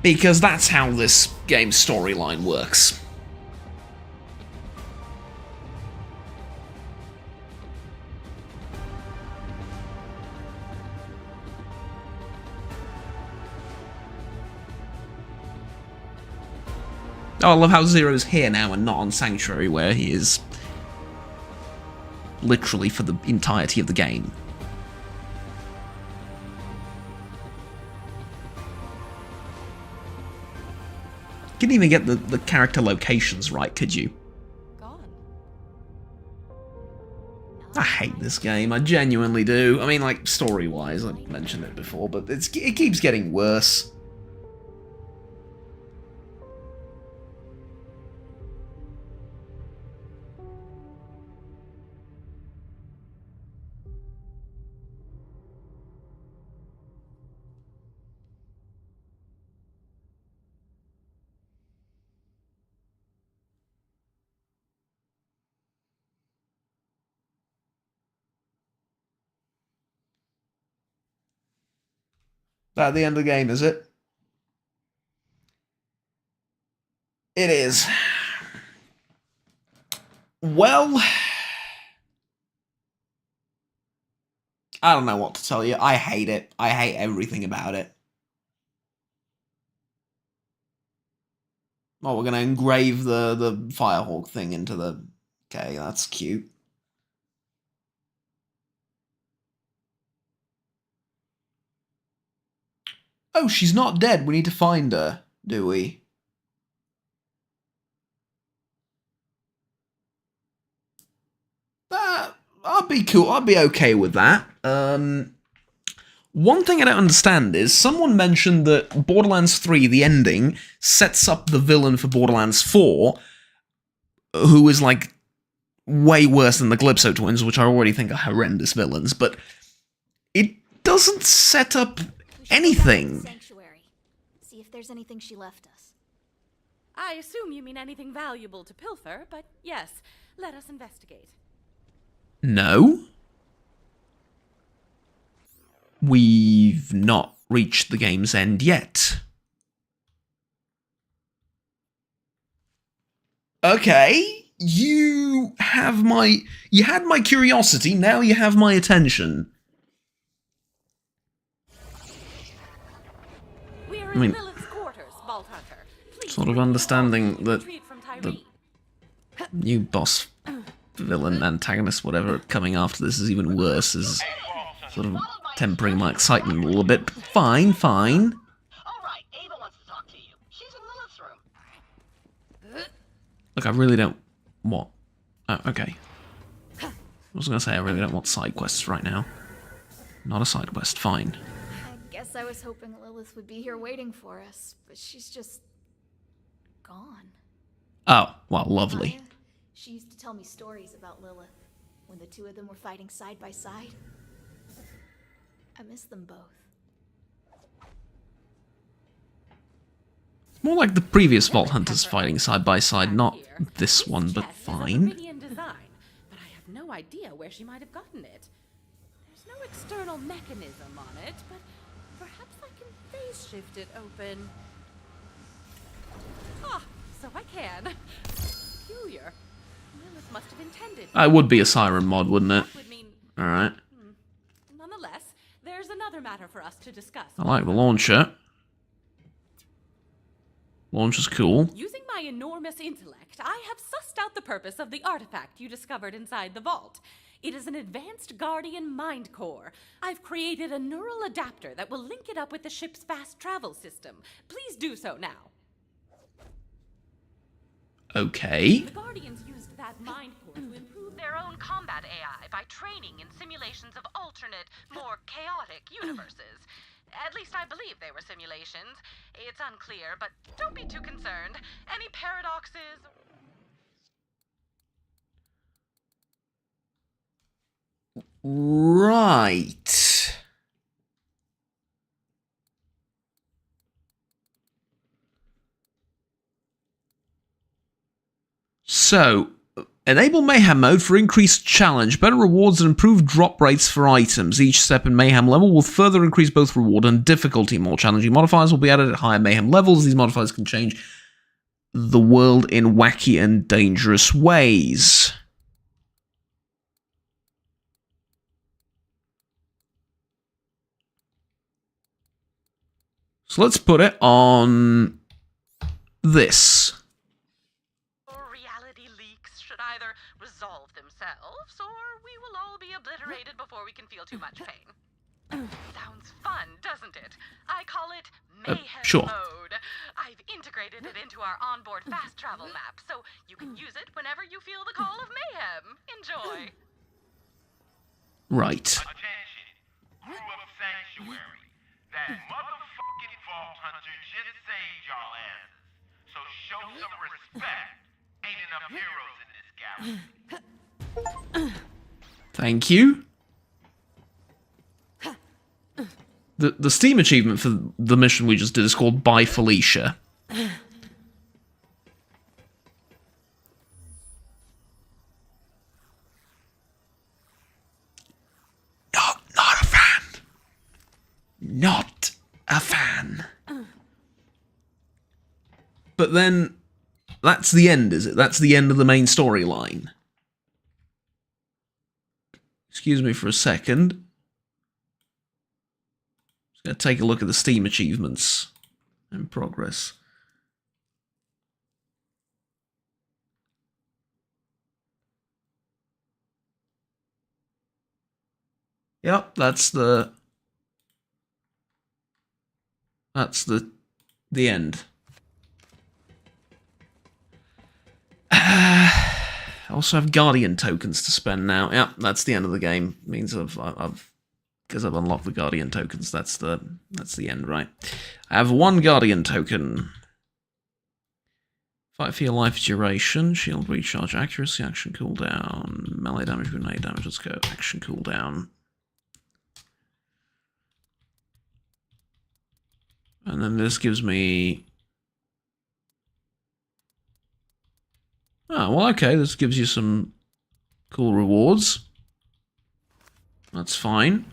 Because that's how this game's storyline works. Oh, I love how Zero's here now and not on Sanctuary, where he is literally for the entirety of the game. You couldn't even get the character locations right, could you? I hate this game, I genuinely do. I mean, like, story-wise, I mentioned it before, but it keeps getting worse. That the end of the game, is it? It is. Well, I don't know what to tell you. I hate it. I hate everything about it. Oh, we're gonna engrave the Firehawk thing into the... Okay, that's cute. Oh, she's not dead. We need to find her, do we? I'll be cool. I'll be okay with that. One thing I don't understand is someone mentioned that Borderlands 3, the ending, sets up the villain for Borderlands 4, who is, like, way worse than the Calypso twins, which I already think are horrendous villains, but it doesn't set up anything. Sanctuary. See if there's anything she left us. I assume you mean anything valuable to pilfer, but yes, let us investigate. No. We've not reached the game's end yet. Okay, you had my curiosity, now you have my attention. We are in Lilith's quarters, Vault Hunter. sort of understanding that the new boss, villain, antagonist, whatever, coming after this is even worse is sort of tempering my excitement a little bit. Fine, fine. Alright, Ava wants to talk to you. She's in Lilith's room. Look, I really don't want... Oh, okay. I was going to say I really don't want side quests right now. Not a side quest, fine. I guess I was hoping Lilith would be here waiting for us, but she's just... gone. Oh, well, lovely. She used to tell me stories about Lilith, when the two of them were fighting side by side. I miss them both. It's more like the previous Vault Hunters fighting side by side, not this one, but fine. Design, but I have no idea where she might have gotten it. There's no external mechanism on it, but perhaps I can phase shift it open. Ah, so I can. Peculiar. Lilith must have intended. It would be a Siren mod, wouldn't it? Alright. Nonetheless, there's another matter for us to discuss. I like the launcher. Launcher's cool. Using my enormous intellect, I have sussed out the purpose of the artifact you discovered inside the vault. It is an advanced Guardian mind core. I've created a neural adapter that will link it up with the ship's fast travel system. Please do so now. Okay. The Guardians used that mind core to improve Their own combat AI by training in simulations of alternate, more chaotic universes. At least I believe they were simulations. It's unclear, but don't be too concerned. Any paradoxes? Right. So, enable Mayhem mode for increased challenge, better rewards and improved drop rates for items. Each step in Mayhem level will further increase both reward and difficulty. More challenging modifiers will be added at higher Mayhem levels. These modifiers can change the world in wacky and dangerous ways. So let's put it on this. Reality leaks should either resolve themselves, or we will all be obliterated before we can feel too much pain. Sounds fun, doesn't it? I call it Mayhem sure. Mode. I've integrated it into our onboard fast travel map, so you can use it whenever you feel the call of mayhem. Enjoy. Right. Attention, crew of Sanctuary. That motherfucking Vault Hunter just saved y'all asses. So show some respect. Ain't enough heroes in this galaxy. Thank you. The Steam achievement for the mission we just did is called By Felicia. You're not a fan. Not a fan. But then, that's the end, is it? That's the end of the main storyline. Excuse me for a second. Just gonna take a look at the Steam achievements in progress. Yep, that's the end. I also have Guardian tokens to spend now. Yep, that's the end of the game. Means because I've unlocked the Guardian tokens. That's the end, right? I have one Guardian token. Fight for your life duration, shield recharge, accuracy, action cooldown, melee damage, grenade damage. Let's go action cooldown. And then this gives me... Oh, well, okay, this gives you some cool rewards. That's fine.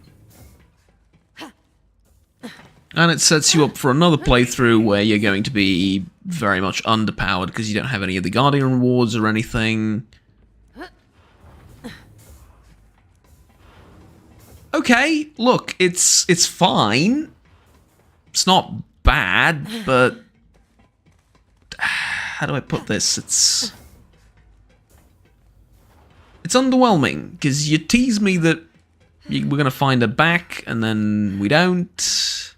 And it sets you up for another playthrough where you're going to be very much underpowered because you don't have any of the Guardian rewards or anything. Okay, look, it's fine. It's not bad, but how do I put this? It's underwhelming, because you tease me that we're going to find her back, and then we don't.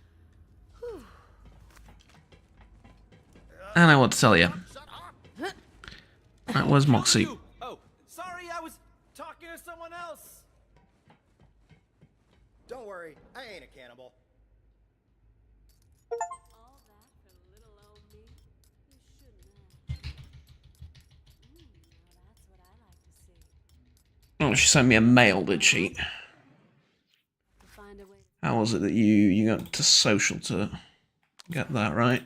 I don't know what to tell you. Right, where's Moxie? Oh, sorry, I was talking to someone else. Don't worry, I ain't a cannibal. All that for little old me? You shouldn't have. Now that's what I like to see. Oh, she sent me a mail, did she? How was it that you got to social to get that right?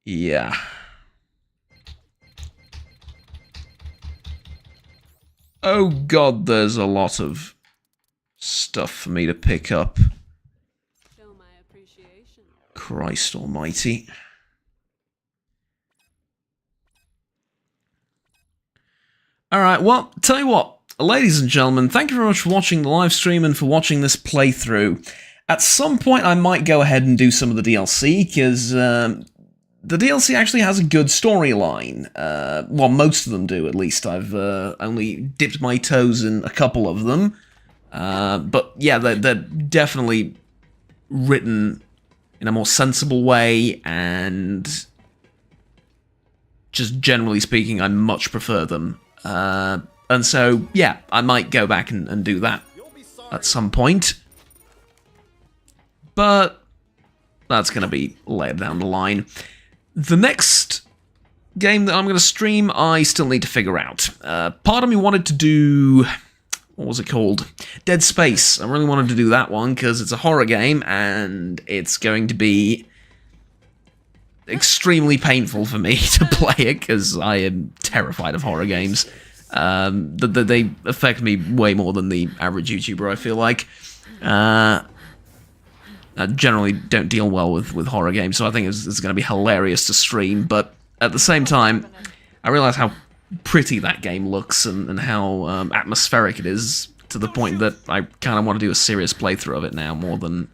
Yeah. Oh god, there's a lot of stuff for me to pick up. Show my appreciation. Christ almighty. Alright, well, tell you what, ladies and gentlemen, thank you very much for watching the live stream and for watching this playthrough. At some point I might go ahead and do some of the DLC, because the DLC actually has a good storyline. Well, most of them do, at least. I've only dipped my toes in a couple of them. But yeah, they're definitely written in a more sensible way, and just generally speaking, I much prefer them. And so, yeah, I might go back and do that at some point. But that's going to be later down the line. The next game that I'm going to stream, I still need to figure out. Part of me wanted to do... what was it called? Dead Space. I really wanted to do that one, because it's a horror game, and it's going to be extremely painful for me to play it, because I am terrified of horror games. They affect me way more than the average YouTuber, I feel like. I generally don't deal well with horror games, so I think it's going to be hilarious to stream, but at the same time, I realise how pretty that game looks and how atmospheric it is, to the point that I kind of want to do a serious playthrough of it now, more than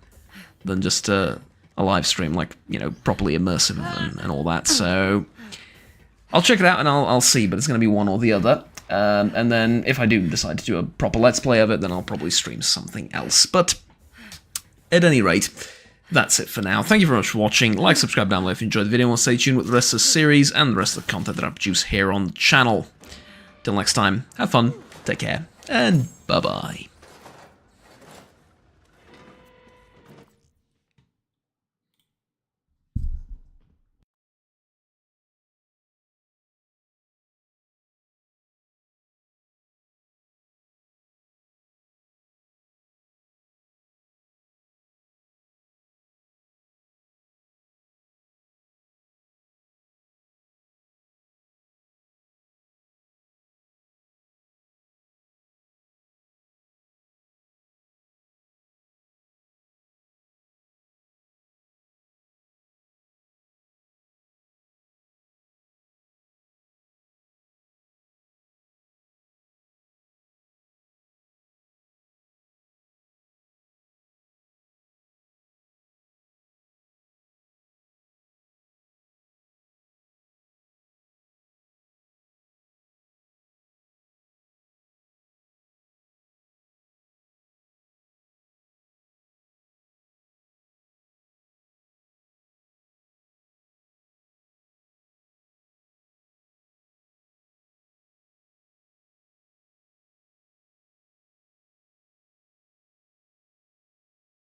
just a live stream, like, you know, properly immersive and all that, so I'll check it out and I'll see, but it's going to be one or the other. And then if I do decide to do a proper Let's Play of it, then I'll probably stream something else, but at any rate, that's it for now. Thank you very much for watching. Like, subscribe down below if you enjoyed the video, and we'll stay tuned with the rest of the series and the rest of the content that I produce here on the channel. Till next time, have fun, take care, and bye-bye.